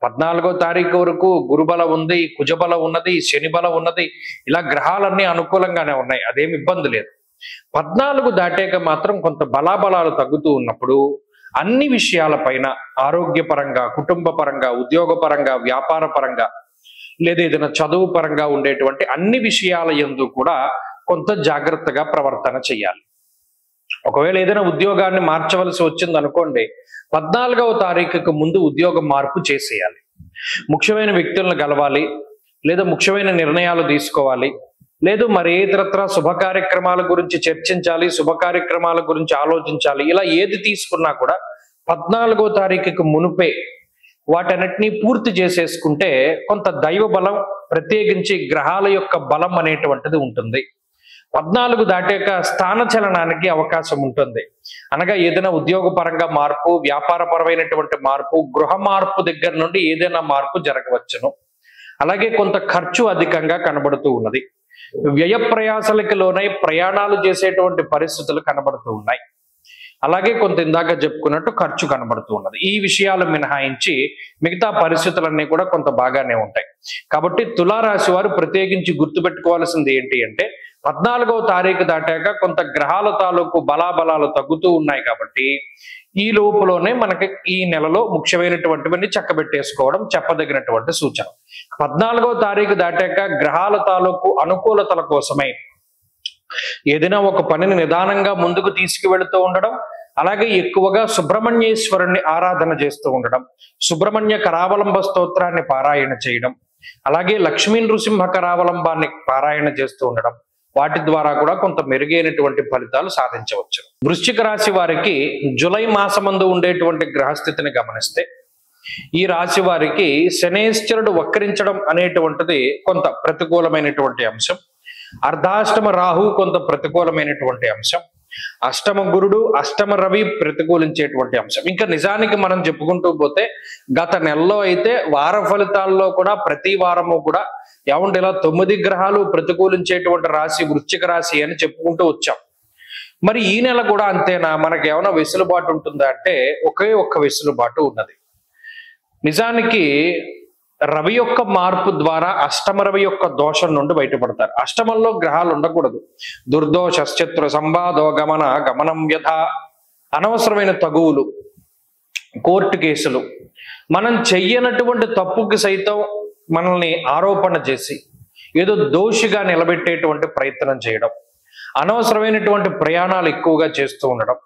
14వ తారీఖు వరకు గురుబలం ఉంది, కుజబలం ఉన్నది, శని బలం ఉన్నది, ఇలా గ్రహాలన్నీ అనుకూలంగానే ఉన్నాయి, అదేమి ఇబ్బంది లేదు. 14 దాటాక మాత్రం కొంత బలాబలాలు తగ్గుతూ ఉన్నప్పుడు అన్ని విషయాలపైన ఆరోగ్యపరంగా, కుటుంబ పరంగా, ఉద్యోగపరంగా, వ్యాపార పరంగా, లేదా ఏదైనా చదువు పరంగా ఉండేటువంటి అన్ని విషయాల యందు కూడా కొంత జాగ్రత్తగా ప్రవర్తన చేయాలి. ఒకవేళ ఏదైనా ఉద్యోగాన్ని మార్చవలసి వచ్చింది అనుకోండి, 14వ తారీఖుకు ముందు ఉద్యోగం మార్పు చేసేయాలి. ముఖ్యమైన వ్యక్తులను కలవాలి, లేదా ముఖ్యమైన నిర్ణయాలు తీసుకోవాలి, లేదు మరి ఇతరత్ర శుభ కార్యక్రమాల గురించి చర్చించాలి, శుభ కార్యక్రమాల గురించి ఆలోచించాలి. ఇలా ఏది తీసుకున్నా కూడా 14వ తారీఖుకు మునుపే వాటన్నిటినీ పూర్తి చేసేసుకుంటే కొంత దైవ బలం, ప్రత్యేకించి గ్రహాల యొక్క బలం అనేటువంటిది ఉంటుంది. 14 దాటాక స్థాన చలనానికి అవకాశం ఉంటుంది. అనగా ఏదైనా ఉద్యోగపరంగా మార్పు, వ్యాపారపరమైనటువంటి మార్పు, గృహ మార్పు దగ్గర నుండి ఏదైనా మార్పు జరగవచ్చును. అలాగే కొంత ఖర్చు అధికంగా కనబడుతూ ఉన్నది. వ్యయ ప్రయాసలకి లోనై ప్రయాణాలు చేసేటువంటి పరిస్థితులు కనబడుతూ ఉన్నాయి. అలాగే కొంత ఇందాక చెప్పుకున్నట్టు ఖర్చు కనబడుతూ ఉన్నది. ఈ విషయాలు మినహాయించి మిగతా పరిస్థితులన్నీ కూడా కొంత బాగానే ఉంటాయి. కాబట్టి తులారాశి వారు ప్రత్యేకించి గుర్తుపెట్టుకోవాల్సింది ఏంటి అంటే 14వ తారీఖు దాటాక కొంత గ్రహాల తాలూకు బలాబలాలు తగ్గుతూ ఉన్నాయి. కాబట్టి ఈ లోపులోనే మనకి ఈ నెలలో ముఖ్యమైనటువంటివన్నీ చక్కబెట్టేసుకోవడం చెప్పదగినటువంటి సూచన. 14వ తారీఖు దాటాక గ్రహాల తాలూకు అనుకూలతల కోసమై ఏదైనా ఒక పనిని నిదానంగా ముందుకు తీసుకువెళుతూ ఉండడం, అలాగే ఎక్కువగా సుబ్రహ్మణ్యేశ్వరుణ్ణి ఆరాధన చేస్తూ ఉండడం, సుబ్రహ్మణ్య కరావలంబ స్తోత్రాన్ని పారాయణ చేయడం, అలాగే లక్ష్మీ నృసింహ కరావలంబాన్ని పారాయణ చేస్తూ ఉండడం, వాటి ద్వారా కూడా కొంత మెరుగైనటువంటి ఫలితాలు సాధించవచ్చు. వృశ్చిక రాశి వారికి జూలై మాసమందు ఉండేటువంటి గ్రహస్థితిని గమనిస్తే ఈ రాశి వారికి శనేశ్వరుడు వక్రించడం అనేటువంటిది కొంత ప్రతికూలమైనటువంటి అంశం. అర్ధాష్టమ రాహు కొంత ప్రతికూలమైనటువంటి అంశం. అష్టమ గురుడు, అష్టమ రవి ప్రతికూలించేటువంటి అంశం. ఇంకా నిజానికి మనం చెప్పుకుంటూ పోతే గత నెలలో అయితే వార ఫలితాల్లో కూడా ప్రతి వారము కూడా ఏమంటే ఇలా 9 గ్రహాలు ప్రతికూలించేటువంటి రాశి వృశ్చిక రాశి అని చెప్పుకుంటూ వచ్చాం. మరి ఈ నెల కూడా అంతేనా? మనకి ఏమైనా వెసులుబాటు ఉంటుందా అంటే ఒకే ఒక్క వెసులుబాటు ఉన్నది. నిజానికి రవి యొక్క మార్పు ద్వారా అష్టమ రవి యొక్క దోషం నుండి బయటపడతారు. అష్టమంలో గ్రహాలు ఉండకూడదు. దుర్దోష శత్రు సంవాదో గమనం వ్యథ, అనవసరమైన తగువులు, కోర్టు కేసులు, మనం చెయ్యనటువంటి తప్పుకి సైతం మనల్ని ఆరోపణ చేసి ఏదో దోషిగా నిలబెట్టేటువంటి ప్రయత్నం చేయడం, అనవసరమైనటువంటి ప్రయాణాలు ఎక్కువగా చేస్తూ ఉండడం,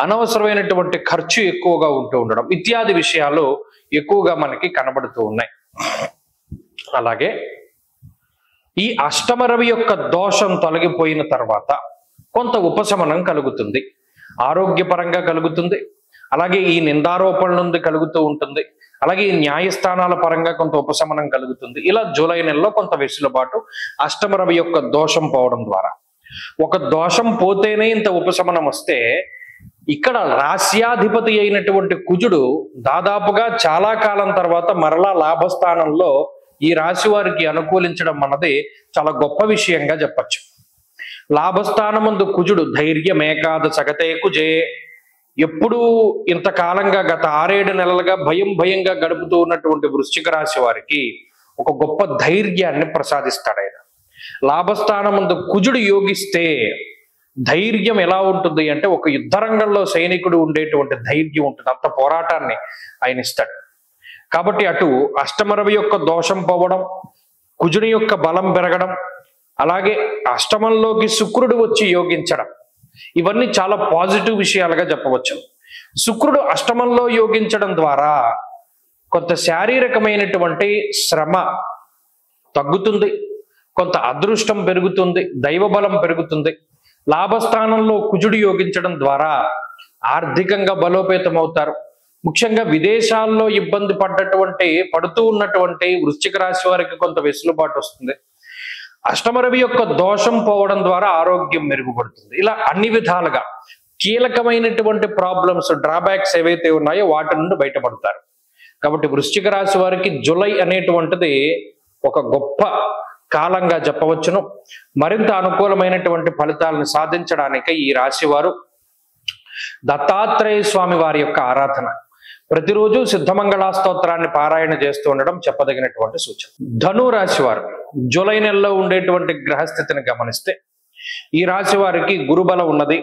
అనవసరమైనటువంటి ఖర్చు ఎక్కువగా ఉంటూ ఉండడం ఇత్యాది విషయాలు ఎక్కువగా మనకి కనబడుతూ ఉన్నాయి. అలాగే ఈ అష్టమ రవి యొక్క దోషం తొలగిపోయిన తర్వాత కొంత ఉపశమనం కలుగుతుంది, ఆరోగ్యపరంగా కలుగుతుంది, అలాగే ఈ నిందారోపణ నుండి కలుగుతూ ఉంటుంది, అలాగే ఈ న్యాయస్థానాల పరంగా కొంత ఉపశమనం కలుగుతుంది. ఇలా జూలై నెలలో కొంత వెసులుబాటు అష్టమ రవి యొక్క దోషం పోవడం ద్వారా. ఒక దోషం పోతేనే ఇంత ఉపశమనం వస్తే ఇక్కడ రాస్యాధిపతి అయినటువంటి కుజుడు దాదాపుగా చాలా కాలం తర్వాత మరలా లాభస్థానంలో ఈ రాశి వారికి అనుకూలించడం అన్నది చాలా గొప్ప విషయంగా చెప్పచ్చు. లాభస్థానమందు కుజుడు ధైర్యమేకాద సగతే కుజే, ఎప్పుడూ ఇంతకాలంగా గత 6-7 నెలలుగా భయంగా గడుపుతూ ఉన్నటువంటి వృశ్చిక రాశి వారికి ఒక గొప్ప ధైర్యాన్ని ప్రసాదిస్తాడు ఆయన. లాభస్థానమందు కుజుడు యోగిస్తే ధైర్యం ఎలా ఉంటుంది అంటే ఒక యుద్ధ రంగంలో సైనికుడు ఉండేటువంటి ధైర్యం ఉంటుంది, అంత పోరాటాన్ని ఆయన ఇస్తాడు. కాబట్టి అటు అష్టమ రవి యొక్క దోషం పోవడం, కుజుని యొక్క బలం పెరగడం, అలాగే అష్టమంలోకి శుక్రుడు వచ్చి యోగించడం, ఇవన్నీ చాలా పాజిటివ్ విషయాలుగా చెప్పవచ్చు. శుక్రుడు అష్టమంలో యోగించడం ద్వారా కొంత శారీరకమైనటువంటి శ్రమ తగ్గుతుంది, కొంత అదృష్టం పెరుగుతుంది, దైవ బలం పెరుగుతుంది. లాభస్థానంలో కుజుడు యోగించడం ద్వారా ఆర్థికంగా బలోపేతం అవుతారు. ముఖ్యంగా విదేశాల్లో ఇబ్బంది పడుతూ ఉన్నటువంటి వృశ్చిక రాశి వారికి కొంత వెసులుబాటు వస్తుంది. అష్టమ రవి యొక్క దోషం పోవడం ద్వారా ఆరోగ్యం మెరుగుపడుతుంది. ఇలా అన్ని విధాలుగా కీలకమైనటువంటి ప్రాబ్లమ్స్, డ్రాబ్యాక్స్ ఏవైతే ఉన్నాయో వాటి నుండి బయటపడతారు. కాబట్టి వృశ్చిక రాశి వారికి జూలై అనేటువంటిది ఒక గొప్ప కాలంగా చెప్పవచ్చును. మరింత అనుకూలమైనటువంటి ఫలితాలను సాధించడానికి ఈ రాశి వారు దత్తాత్రేయ స్వామి వారి యొక్క ఆరాధన, ప్రతిరోజు సిద్ధమంగళా స్తోత్రాన్ని పారాయణ చేస్తూ ఉండడం చెప్పదగినటువంటి సూచన. ధను రాశి వారు జూలై నెలలో ఉండేటువంటి గ్రహస్థితిని గమనిస్తే ఈ రాశి వారికి గురుబలం ఉన్నది,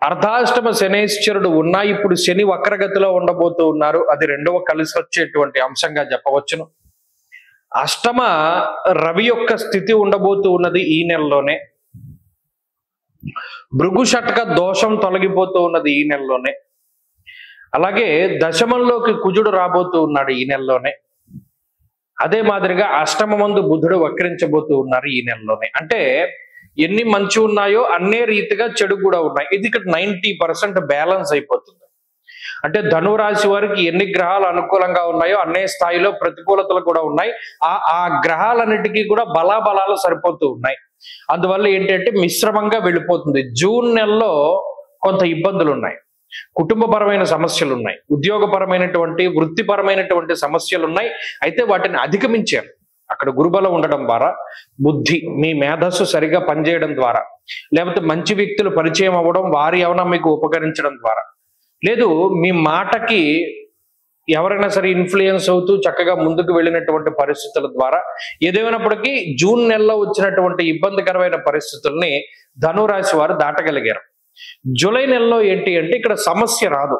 అర్ధాష్టమ శనేశ్వరుడు ఉన్నా, ఇప్పుడు శని వక్రగతిలో ఉండబోతూ ఉన్నారు, అది రెండవ కలిసి వచ్చేటువంటి అంశంగా చెప్పవచ్చును. అష్టమ రవి యొక్క స్థితి ఉండబోతూ ఉన్నది ఈ నెలలోనే, భృగు షట్క దోషం తొలగిపోతూ ఉన్నది ఈ నెలలోనే, అలాగే దశమంలోకి కుజుడు రాబోతూ ఉన్నాడు ఈ నెలలోనే, అదే మాదిరిగా అష్టమందు బుధుడు వక్రించబోతూ ఉన్నారు ఈ నెలలోనే. అంటే ఎన్ని మంచి ఉన్నాయో అన్నే రీతిగా చెడు కూడా ఉన్నాయి. ఇది ఇక్కడ 90% బ్యాలెన్స్ అయిపోతుంది. అంటే ధనురాశి వారికి ఎన్ని గ్రహాలు అనుకూలంగా ఉన్నాయో అన్నే స్థాయిలో ప్రతికూలతలు కూడా ఉన్నాయి. ఆ గ్రహాలన్నిటికీ కూడా బలాబలాలు సరిపోతూ ఉన్నాయి. అందువల్ల ఏంటంటే మిశ్రమంగా వెళ్ళిపోతుంది. జూన్ నెలలో కొంత ఇబ్బందులు ఉన్నాయి, కుటుంబపరమైన సమస్యలు ఉన్నాయి, ఉద్యోగపరమైనటువంటి వృత్తిపరమైనటువంటి సమస్యలు ఉన్నాయి. అయితే వాటిని అధిగమించారు. అక్కడ గురుబలం ఉండడం ద్వారా, బుద్ధి మీ మేధస్సు సరిగా పనిచేయడం ద్వారా, లేకపోతే మంచి వ్యక్తులు పరిచయం అవ్వడం, వారి ఏమైనా మీకు ఉపకరించడం ద్వారా, లేదు మీ మాటకి ఎవరైనా సరే ఇన్ఫ్లుయెన్స్ అవుతూ చక్కగా ముందుకు వెళ్ళినటువంటి పరిస్థితుల ద్వారా, ఏదేమైనప్పటికీ జూన్ నెలలో వచ్చినటువంటి ఇబ్బందికరమైన పరిస్థితుల్ని ధనురాశి వారు దాటగలిగారు. జూలై నెలలో ఏంటి అంటే ఇక్కడ సమస్య రాదు.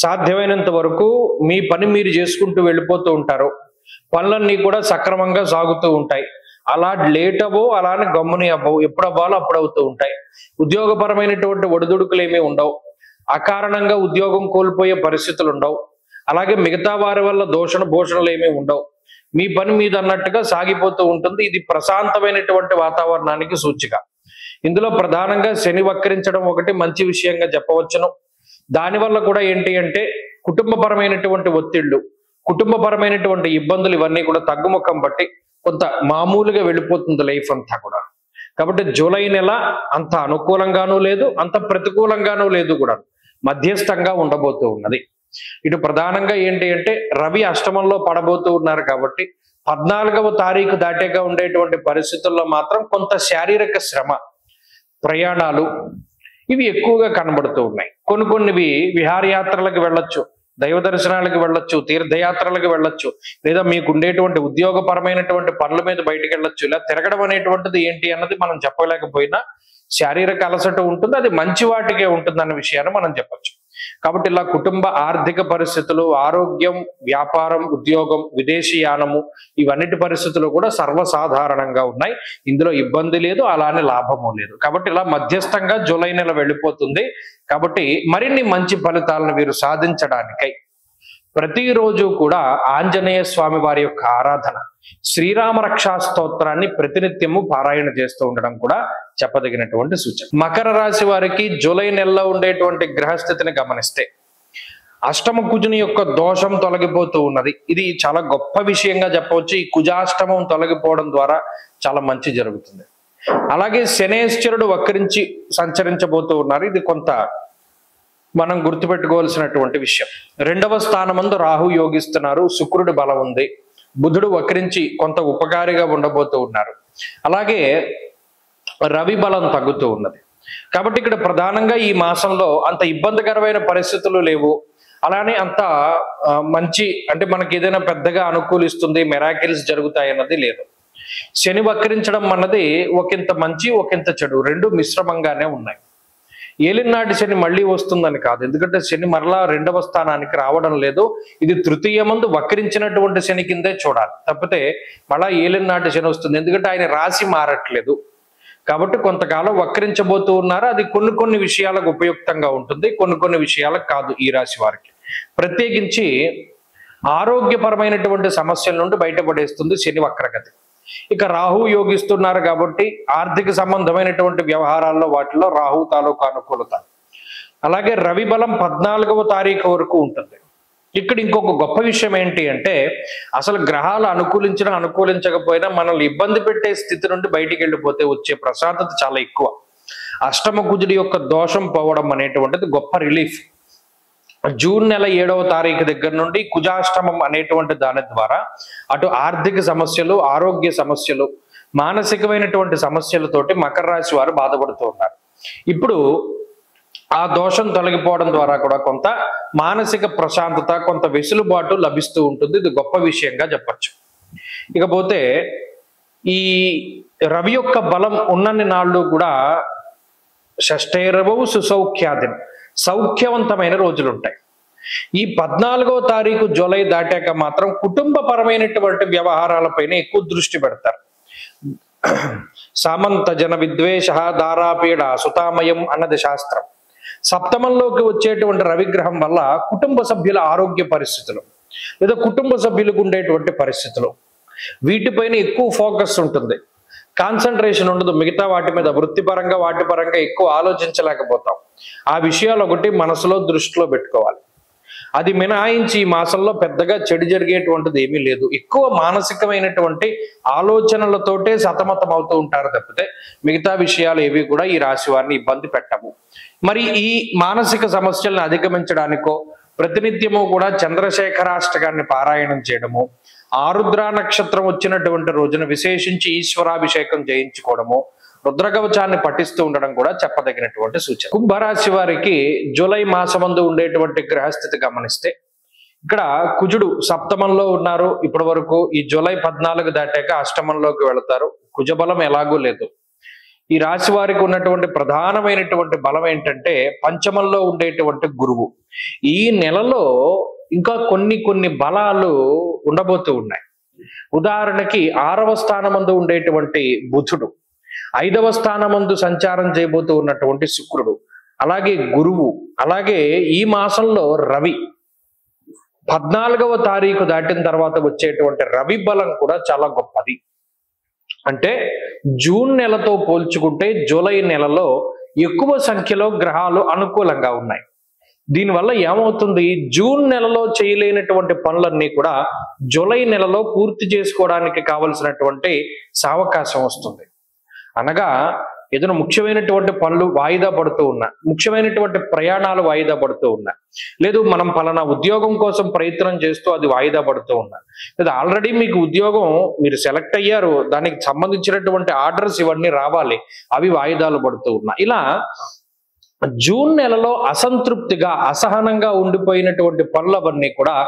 సాధ్యమైనంత వరకు మీ పని మీరు చేసుకుంటూ వెళ్ళిపోతూ ఉంటారు. పనులన్నీ కూడా సక్రమంగా సాగుతూ ఉంటాయి. అలా లేట్ అవ్వో అలానే గమ్ముని అవ్వవు, ఎప్పుడు అవ్వాలో అప్పుడు అవుతూ ఉంటాయి. ఉద్యోగపరమైనటువంటి ఒడిదుడుకులు ఏమీ ఉండవు. అకారణంగా ఉద్యోగం కోల్పోయే పరిస్థితులు ఉండవు. అలాగే మిగతా వారి వల్ల దోషణ భూషణలు ఏమీ ఉండవు. మీ పని మీద అన్నట్టుగా సాగిపోతూ ఉంటుంది. ఇది ప్రశాంతమైనటువంటి వాతావరణానికి సూచిక. ఇందులో ప్రధానంగా శని వక్రించడం ఒకటి మంచి విషయంగా చెప్పవచ్చును. దానివల్ల కూడా ఏంటి అంటే కుటుంబపరమైనటువంటి ఒత్తిళ్లు, కుటుంబపరమైనటువంటి ఇబ్బందులు ఇవన్నీ కూడా తగ్గుముఖం బట్టి కొంత మామూలుగా వెళ్ళిపోతుంది లైఫ్ అంతా కూడా. కాబట్టి జూలై నెల అంత అనుకూలంగానూ లేదు, అంత ప్రతికూలంగానూ లేదు, కూడా మధ్యస్థంగా ఉండబోతూ ఉన్నది. ఇటు ప్రధానంగా ఏంటి అంటే రవి అష్టమంలో పడబోతూ ఉన్నారు కాబట్టి 14వ తారీఖు దాటాక ఉండేటువంటి పరిస్థితుల్లో మాత్రం కొంత శారీరక శ్రమ, ప్రయాణాలు ఇవి ఎక్కువగా కనబడుతూ ఉన్నాయి. కొన్నివి విహారయాత్రలకు వెళ్ళొచ్చు, దైవ దర్శనాలకు వెళ్ళొచ్చు, తీర్థయాత్రలకు వెళ్ళొచ్చు, లేదా మీకు ఉండేటువంటి ఉద్యోగపరమైనటువంటి పనుల మీద బయటకు వెళ్ళొచ్చు. ఇలా తిరగడం అనేటువంటిది ఏంటి అన్నది మనం చెప్పలేకపోయినా శారీరక అలసట ఉంటుంది, అది మంచి వాటికే ఉంటుంది అన్న విషయాన్ని మనం చెప్పొచ్చు. కాబట్టి ఇలా కుటుంబ ఆర్థిక పరిస్థితులు, ఆరోగ్యం, వ్యాపారం, ఉద్యోగం, విదేశీయానము ఇవన్నిటి పరిస్థితులు కూడా సర్వసాధారణంగా ఉన్నాయి. ఇందులో ఇబ్బంది లేదు, అలానే లాభము లేదు. కాబట్టి ఇలా మధ్యస్థంగా జూలై నెల వెళ్ళిపోతుంది. కాబట్టి మరిన్ని మంచి ఫలితాలను వీరు సాధించడానికై ప్రతిరోజు కూడా ఆంజనేయ స్వామి వారి యొక్క ఆరాధన, శ్రీరామ రక్షా స్తోత్రాన్ని ప్రతినిత్యము పారాయణ చేస్తూ ఉండడం కూడా చెప్పదగినటువంటి సూచన. మకర రాశి వారికి జూలై నెలలో ఉండేటువంటి గ్రహస్థితిని గమనిస్తే అష్టమ కుజుని యొక్క దోషం తొలగిపోతూ ఉన్నది. ఇది చాలా గొప్ప విషయంగా చెప్పవచ్చు. ఈ కుజాష్టమం తొలగిపోవడం ద్వారా చాలా మంచి జరుగుతుంది. అలాగే శనేశ్వరుడు వక్రించి సంచరించబోతూ ఉన్నారు. ఇది కొంత మనం గుర్తుపెట్టుకోవాల్సినటువంటి విషయం. 2వ స్థానమందు రాహు యోగిస్తున్నారు, శుక్రుడి బలం ఉంది, బుధుడు వక్రించి కొంత ఉపకారిగా ఉండబోతూ ఉన్నారు. అలాగే రవి బలం తగ్గుతూ ఉన్నది. కాబట్టి ఇక్కడ ప్రధానంగా ఈ మాసంలో అంత ఇబ్బందికరమైన పరిస్థితులు లేవు. అలానే అంత మంచి అంటే మనకి ఏదైనా పెద్దగా అనుకూలిస్తుంది, మెరాకిల్స్ జరుగుతాయి అన్నది లేదు. శని వక్రించడం అన్నది ఒకంత మంచి ఒకంత చెడు, రెండు మిశ్రమంగానే ఉన్నాయి. ఏలినాటి శని మళ్ళీ వస్తుందని కాదు, ఎందుకంటే శని మరలా 2వ స్థానానికి రావడం లేదు. ఇది తృతీయమందు వక్రించినటువంటి శని కిందే చూడాలి, తప్పితే మళ్ళా ఏలినాటి శని వస్తుంది. ఎందుకంటే ఆయన రాశి మారట్లేదు కాబట్టి కొంతకాలం వక్రించబోతూ ఉన్నారు. అది కొన్ని విషయాలకు ఉపయుక్తంగా ఉంటుంది, కొన్ని విషయాలకు కాదు. ఈ రాశి వారికి ప్రత్యేకించి ఆరోగ్యపరమైనటువంటి సమస్యల నుండి బయటపడేస్తుంది శని వక్రగతి. ఇక రాహు యోగిస్తున్నారు కాబట్టి ఆర్థిక సంబంధమైనటువంటి వ్యవహారాల్లో వాటిలో రాహు తాలూకు అనుకూలత. అలాగే రవి బలం 14వ తారీఖు వరకు ఉంటుంది. ఇక్కడ ఇంకొక గొప్ప విషయం ఏంటి అంటే అసలు గ్రహాలు అనుకూలించినా అనుకూలించకపోయినా మనల్ని ఇబ్బంది పెట్టే స్థితి నుండి బయటికి వెళ్ళిపోతే వచ్చే ప్రశాంతత చాలా ఎక్కువ. అష్టమ కుజుడి యొక్క దోషం పోవడం అనేటువంటిది గొప్ప రిలీఫ్. జూన్ నెల 7వ తారీఖు దగ్గర నుండి కుజాష్టమం అనేటువంటి దాని ద్వారా అటు ఆర్థిక సమస్యలు, ఆరోగ్య సమస్యలు, మానసికమైనటువంటి సమస్యలతోటి మకర రాశి వారు బాధపడుతూ ఉన్నారు. ఇప్పుడు ఆ దోషం తొలగిపోవడం ద్వారా కూడా కొంత మానసిక ప్రశాంతత, కొంత వెసులుబాటు లభిస్తూ ఉంటుంది. ఇది గొప్ప విషయంగా చెప్పచ్చు. ఇకపోతే ఈ రవి యొక్క బలం ఉన్నన్ని నాళ్ళు కూడా షష్టైరవవు సుసౌఖ్యాదిన్, సౌఖ్యవంతమైన రోజులు ఉంటాయి. ఈ 14వ తారీఖు జూలై దాటాక మాత్రం కుటుంబపరమైనటువంటి వ్యవహారాలపైన ఎక్కువ దృష్టి పెడతారు. సామంత జన విద్వేష దారాపీడ సుతామయం అన్నది శాస్త్రం. సప్తమంలోకి వచ్చేటువంటి రవిగ్రహం వల్ల కుటుంబ సభ్యుల ఆరోగ్య పరిస్థితులు లేదా కుటుంబ సభ్యులకు ఉండేటువంటి పరిస్థితులు వీటిపైన ఎక్కువ ఫోకస్ ఉంటుంది. కాన్సన్ట్రేషన్ ఉండదు, మిగతా వాటి మీద వృత్తిపరంగా వాటి పరంగా ఎక్కువ ఆలోచించలేకపోతాం. ఆ విషయాలు ఒకటి మనసులో దృష్టిలో పెట్టుకోవాలి. అది మినహాయించి ఈ మాసంలో పెద్దగా చెడు జరిగేటువంటిది ఏమీ లేదు. ఎక్కువ మానసికమైనటువంటి ఆలోచనలతోటే సతమతం అవుతూ ఉంటారు తప్పితే మిగతా విషయాలు ఏవి కూడా ఈ రాశి వారిని ఇబ్బంది పెట్టవు. మరి ఈ మానసిక సమస్యలను అధిగమించడానికో ప్రతినిత్యము కూడా చంద్రశేఖరాష్టకాన్ని పారాయణం చేయడము, ఆరుద్ర నక్షత్రం వచ్చినటువంటి రోజున విశేషించి ఈశ్వరాభిషేకం చేయించుకోవడము, రుద్రకవచాన్ని పఠిస్తూ ఉండడం కూడా చెప్పదగినటువంటి సూచన. కుంభరాశి వారికి జూలై మాసమందు ఉండేటువంటి గ్రహస్థితి గమనిస్తే ఇక్కడ కుజుడు సప్తమంలో ఉన్నారు. ఇప్పటి వరకు ఈ జూలై 14 దాటాక అష్టమంలోకి వెళతారు. కుజబలం ఎలాగూ లేదు. ఈ రాశి వారికి ఉన్నటువంటి ప్రధానమైనటువంటి బలం ఏంటంటే పంచమంలో ఉండేటువంటి గురువు. ఈ నెలలో ఇంకా కొన్ని బలాలు ఉండబోతూ ఉన్నాయి. ఉదాహరణకి 6వ స్థానమందు ఉండేటువంటి బుధుడు, 5వ స్థానమందు సంచారం చేయబోతూ ఉన్నటువంటి శుక్రుడు, అలాగే గురువు, అలాగే ఈ మాసంలో రవి 14వ తారీఖు దాటిన తర్వాత వచ్చేటువంటి రవి బలం కూడా చాలా గొప్పది. అంటే జూన్ నెలతో పోల్చుకుంటే జూలై నెలలో ఎక్కువ సంఖ్యలో గ్రహాలు అనుకూలంగా ఉన్నాయి. దీనివల్ల ఏమవుతుంది, జూన్ నెలలో చేయలేనటువంటి పనులన్నీ కూడా జూలై నెలలో పూర్తి చేసుకోవడానికి కావలసినటువంటి సావకాశం వస్తుంది. అనగా ఏదైనా ముఖ్యమైనటువంటి పనులు వాయిదా పడుతూ ఉన్నా, ముఖ్యమైనటువంటి ప్రయాణాలు వాయిదా పడుతూ ఉన్నా, లేదు మనం పలానా ఉద్యోగం కోసం ప్రయత్నం చేస్తూ అది వాయిదా పడుతూ ఉన్నా, లేదా ఆల్రెడీ మీకు ఉద్యోగం మీరు సెలెక్ట్ అయ్యారు, దానికి సంబంధించినటువంటి ఆర్డర్స్ ఇవన్నీ రావాలి, అవి వాయిదాలు పడుతూ ఉన్నా. ఇలా జూన్ నెలలో అసంతృప్తిగా అసహనంగా ఉండిపోయినటువంటి పనులవన్నీ కూడా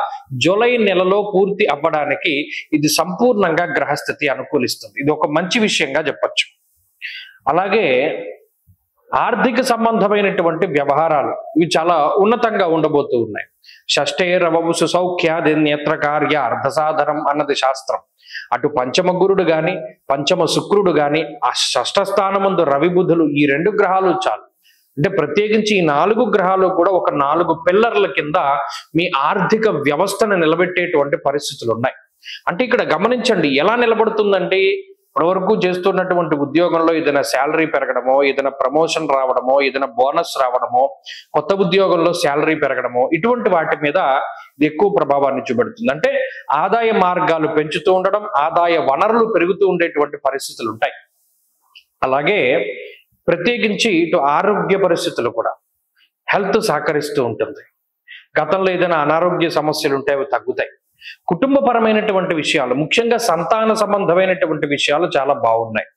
జూలై నెలలో పూర్తి అవ్వడానికి ఇది సంపూర్ణంగా గ్రహస్థితి అనుకూలిస్తుంది. ఇది ఒక మంచి విషయంగా చెప్పచ్చు. అలాగే ఆర్థిక సంబంధమైనటువంటి వ్యవహారాలు ఇవి చాలా ఉన్నతంగా ఉండబోతూ ఉన్నాయి. షష్ఠే రవవు సుసౌఖ్యాది నేత్ర కార్య అర్ధసాధనం అన్నది శాస్త్రం. అటు పంచమ గురుడు గాని పంచమ శుక్రుడు గాని ఆ షష్ఠ స్థానమందు రవి బుధులు ఈ 2 గ్రహాలు చాలు. అంటే ప్రత్యేకించి ఈ 4 గ్రహాలు కూడా ఒక 4 పిల్లర్ల కింద మీ ఆర్థిక వ్యవస్థను నిలబెట్టేటువంటి పరిస్థితులు ఉన్నాయి. అంటే ఇక్కడ గమనించండి ఎలా నిలబడుతుందంటే ఇప్పటివరకు చేస్తున్నటువంటి ఉద్యోగంలో ఏదైనా శాలరీ పెరగడమో, ఏదైనా ప్రమోషన్ రావడమో, ఏదైనా బోనస్ రావడమో, కొత్త ఉద్యోగంలో శాలరీ పెరగడమో, ఇటువంటి వాటి మీద ఎక్కువ ప్రభావాన్ని చూపెడుతుంది. అంటే ఆదాయ మార్గాలు పెంచుతూ ఉండడం, ఆదాయ వనరులు పెరుగుతూ ఉండేటువంటి పరిస్థితులు ఉంటాయి. అలాగే ప్రత్యేకించి ఇటు ఆరోగ్య పరిస్థితులు కూడా హెల్త్ సహకరిస్తూ ఉంటుంది. గతంలో ఏదైనా అనారోగ్య సమస్యలు ఉంటే అవి తగ్గుతాయి. కుటుంబపరమైనటువంటి విషయాలు ముఖ్యంగా సంతాన సంబంధమైనటువంటి విషయాలు చాలా బాగున్నాయి.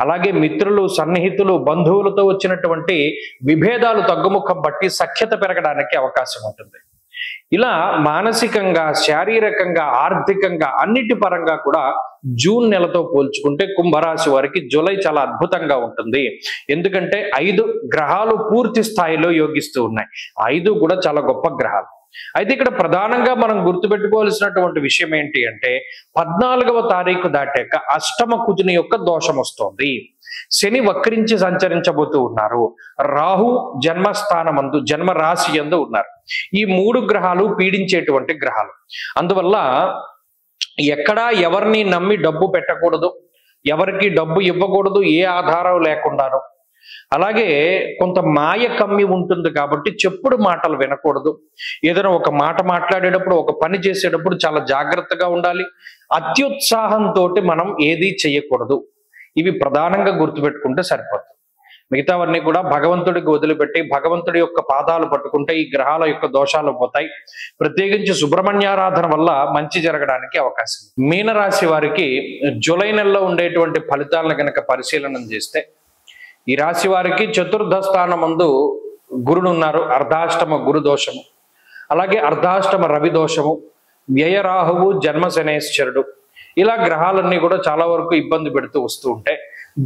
అలాగే మిత్రులు, సన్నిహితులు, బంధువులతో వచ్చినటువంటి విభేదాలు తగ్గుముఖం బట్టి సఖ్యత పెరగడానికి అవకాశం ఉంటుంది. ఇలా మానసికంగా, శారీరకంగా, ఆర్థికంగా అన్నిటి పరంగా కూడా జూన్ నెలతో పోల్చుకుంటే కుంభరాశి వారికి జూలై చాలా అద్భుతంగా ఉంటుంది. ఎందుకంటే 5 గ్రహాలు పూర్తి స్థాయిలో యోగిస్తూ ఉన్నాయి. 5 కూడా చాలా గొప్ప గ్రహాలు. అయితే ఇక్కడ ప్రధానంగా మనం గుర్తుపెట్టుకోవాల్సినటువంటి విషయం ఏంటి అంటే 14వ తారీఖు దాటాక అష్టమ కుజుని యొక్క దోషం వస్తోంది. శని వక్రించి సంచరించబోతూ ఉన్నారు. రాహు జన్మస్థానమందు జన్మ రాశి యందు ఉన్నారు. ఈ 3 గ్రహాలు పీడించేటువంటి గ్రహాలు. అందువల్ల ఎక్కడా ఎవరిని నమ్మి డబ్బు పెట్టకూడదు, ఎవరికి డబ్బు ఇవ్వకూడదు ఏ ఆధారం లేకుండాను. అలాగే కొంత మాయ కమ్మి ఉంటుంది కాబట్టి చెప్పుడు మాటలు వినకూడదు. ఏదైనా ఒక మాట మాట్లాడేటప్పుడు, ఒక పని చేసేటప్పుడు చాలా జాగ్రత్తగా ఉండాలి. అత్యుత్సాహంతో మనం ఏది చేయకూడదు. ఇవి ప్రధానంగా గుర్తుపెట్టుకుంటే సరిపోతుంది. మిగతావన్నీ కూడా భగవంతుడికి వదిలిపెట్టి భగవంతుడి యొక్క పాదాలు పట్టుకుంటే ఈ గ్రహాల యొక్క దోషాలు పోతాయి. ప్రత్యేకించి సుబ్రహ్మణ్యారాధన వల్ల మంచి జరగడానికి అవకాశం. మీనరాశి వారికి జూలై నెలలో ఉండేటువంటి ఫలితాలను కనుక పరిశీలన చేస్తే ఈ రాశి వారికి 4వ స్థానమందు గురుడు ఉన్నారు. అర్ధాష్టమ గురు దోషము, అలాగే అర్ధాష్టమ రవి దోషము, వ్యయరాహువు, జన్మ శనేశ్వరుడు, ఇలా గ్రహాలన్నీ కూడా చాలా వరకు ఇబ్బంది పెడుతూ వస్తూ ఉంటాయి.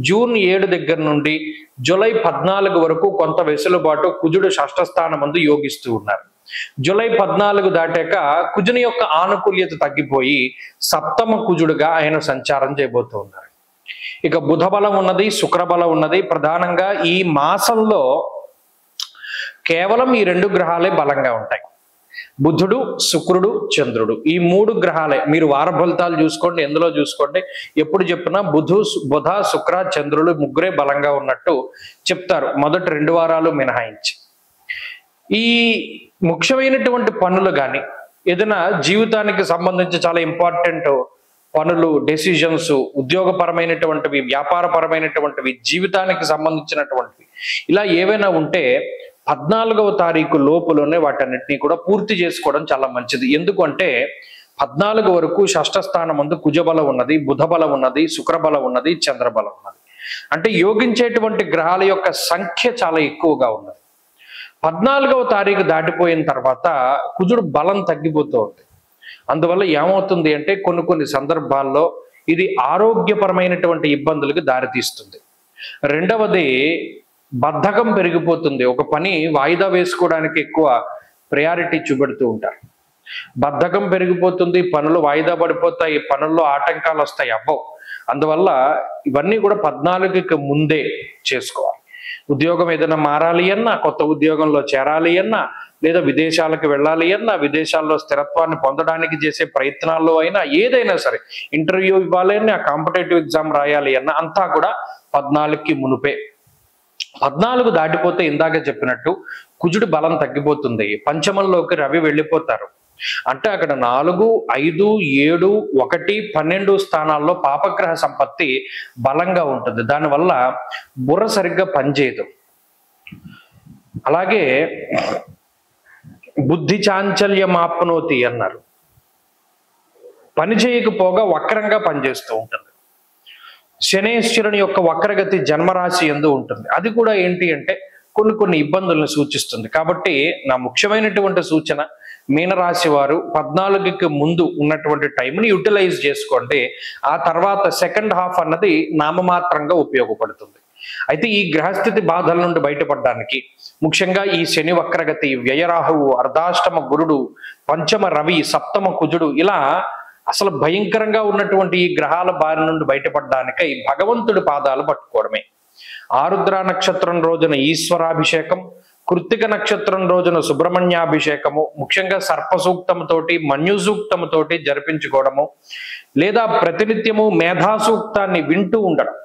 జూన్ 7 దగ్గర నుండి జూలై 14 వరకు కొంత వెసులుబాటు కుజుడు షష్ఠ స్థానమందు యోగిస్తూ ఉన్నారు. జూలై 14 దాటాక కుజుని యొక్క ఆనుకూల్యత తగ్గిపోయి సప్తమ కుజుడుగా ఆయన సంచారం చేయబోతూ ఉన్నారు. ఇక బుధ బలం ఉన్నది, శుక్ర బలం ఉన్నది. ప్రధానంగా ఈ మాసంలో కేవలం ఈ 2 గ్రహాలే బలంగా ఉంటాయి. బుధుడు, శుక్రుడు, చంద్రుడు, ఈ 3 గ్రహాలే. మీరు వార ఫలితాలు చూసుకోండి, ఎందులో చూసుకోండి, ఎప్పుడు చెప్పినా బుధ, శుక్ర, చంద్రులు ముగ్గురే బలంగా ఉన్నట్టు చెప్తారు, మొదటి 2 వారాలు మినహాయించి. ఈ ముఖ్యమైనటువంటి పనులు కానీ ఏదైనా జీవితానికి సంబంధించి చాలా ఇంపార్టెంట్ పనులు, డెసిషన్స్, ఉద్యోగపరమైనటువంటివి, వ్యాపారపరమైనటువంటివి, జీవితానికి సంబంధించినటువంటివి, ఇలా ఏవైనా ఉంటే 14వ తారీఖు లోపులోనే వాటన్నిటినీ కూడా పూర్తి చేసుకోవడం చాలా మంచిది. ఎందుకంటే 14 వరకు షష్ఠ స్థానం ముందు కుజబలం ఉన్నది, బుధబలం ఉన్నది, శుక్రబలం ఉన్నది, చంద్రబలం ఉన్నది. అంటే యోగించేటువంటి గ్రహాల యొక్క సంఖ్య చాలా ఎక్కువగా ఉన్నది. 14వ తారీఖు దాటిపోయిన తర్వాత కుజుడు బలం తగ్గిపోతూ ఉంది. అందువల్ల ఏమవుతుంది అంటే కొన్ని సందర్భాల్లో ఇది ఆరోగ్యపరమైనటువంటి ఇబ్బందులకు దారితీస్తుంది. రెండవది, బద్ధకం పెరిగిపోతుంది. ఒక పని వాయిదా వేసుకోవడానికి ఎక్కువ ప్రయారిటీ చూపెడుతూ ఉంటారు. బద్ధకం పెరిగిపోతుంది, పనులు వాయిదా పడిపోతాయి, పనుల్లో ఆటంకాలు వస్తాయి, అవ్వవు. అందువల్ల ఇవన్నీ కూడా 14కి ముందే చేసుకోవాలి. ఉద్యోగం ఏదైనా మారాలి అన్నా, కొత్త ఉద్యోగంలో చేరాలి అన్నా, లేదా విదేశాలకు వెళ్ళాలి అన్నా, విదేశాల్లో స్థిరత్వాన్ని పొందడానికి చేసే ప్రయత్నాల్లో అయినా, ఏదైనా సరే, ఇంటర్వ్యూ ఇవ్వాలి అన్నా, కాంపిటేటివ్ ఎగ్జామ్ రాయాలి అన్నా, అంతా కూడా 14కి మునుపే. 14 దాటిపోతే ఇందాక చెప్పినట్టు కుజుడు బలం తగ్గిపోతుంది, పంచమంలోకి రవి వెళ్ళిపోతారు. అంటే అక్కడ 4, 5, 7, 1, 12 స్థానాల్లో పాపగ్రహ సంపత్తి బలంగా ఉంటుంది. దానివల్ల బుర్ర సరిగ్గా పనిచేయదు. అలాగే బుద్ధి చాంచల్యమాప్నోతి అన్నారు, పని చేయకపోగా వక్రంగా పనిచేస్తూ ఉంటుంది. శనేశ్వరుని యొక్క వక్రగతి జన్మరాశి యందు ఉంటుంది. అది కూడా ఏంటి అంటే కొన్ని ఇబ్బందులను సూచిస్తుంది. కాబట్టి నా ముఖ్యమైనటువంటి సూచన, మీనరాశి వారు 14కి ముందు ఉన్నటువంటి టైంని యూటిలైజ్ చేసుకోండి. ఆ తర్వాత సెకండ్ హాఫ్ అన్నది నామమాత్రంగా ఉపయోగపడుతుంది. అయితే ఈ గ్రహస్థితి బాధల నుండి బయటపడడానికి ముఖ్యంగా ఈ శని వక్రగతి, వ్యయరాహువు, అర్ధాష్టమ గురుడు, పంచమ రవి, సప్తమ కుజుడు, ఇలా అసలు భయంకరంగా ఉన్నటువంటి ఈ గ్రహాల బారి నుండి బయటపడడానికై భగవంతుడి పాదాలు పట్టుకోవడమే. ఆరుద్ర నక్షత్రం రోజున ఈశ్వరాభిషేకం, కృత్తిక నక్షత్రం రోజున సుబ్రహ్మణ్యాభిషేకము, ముఖ్యంగా సర్ప సూక్తంతోటి, మన్యు సూక్తంతోటి జరిపించుకోవడము, లేదా ప్రతినిత్యము మేధా సూక్తాన్ని వింటూ ఉండడం,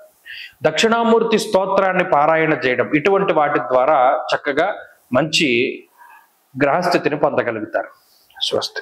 దక్షిణామూర్తి స్తోత్రాన్ని పారాయణ చేయడం, ఇటువంటి వాటి ద్వారా చక్కగా మంచి గ్రహస్థితిని పొందగలుగుతారు. స్వస్తి.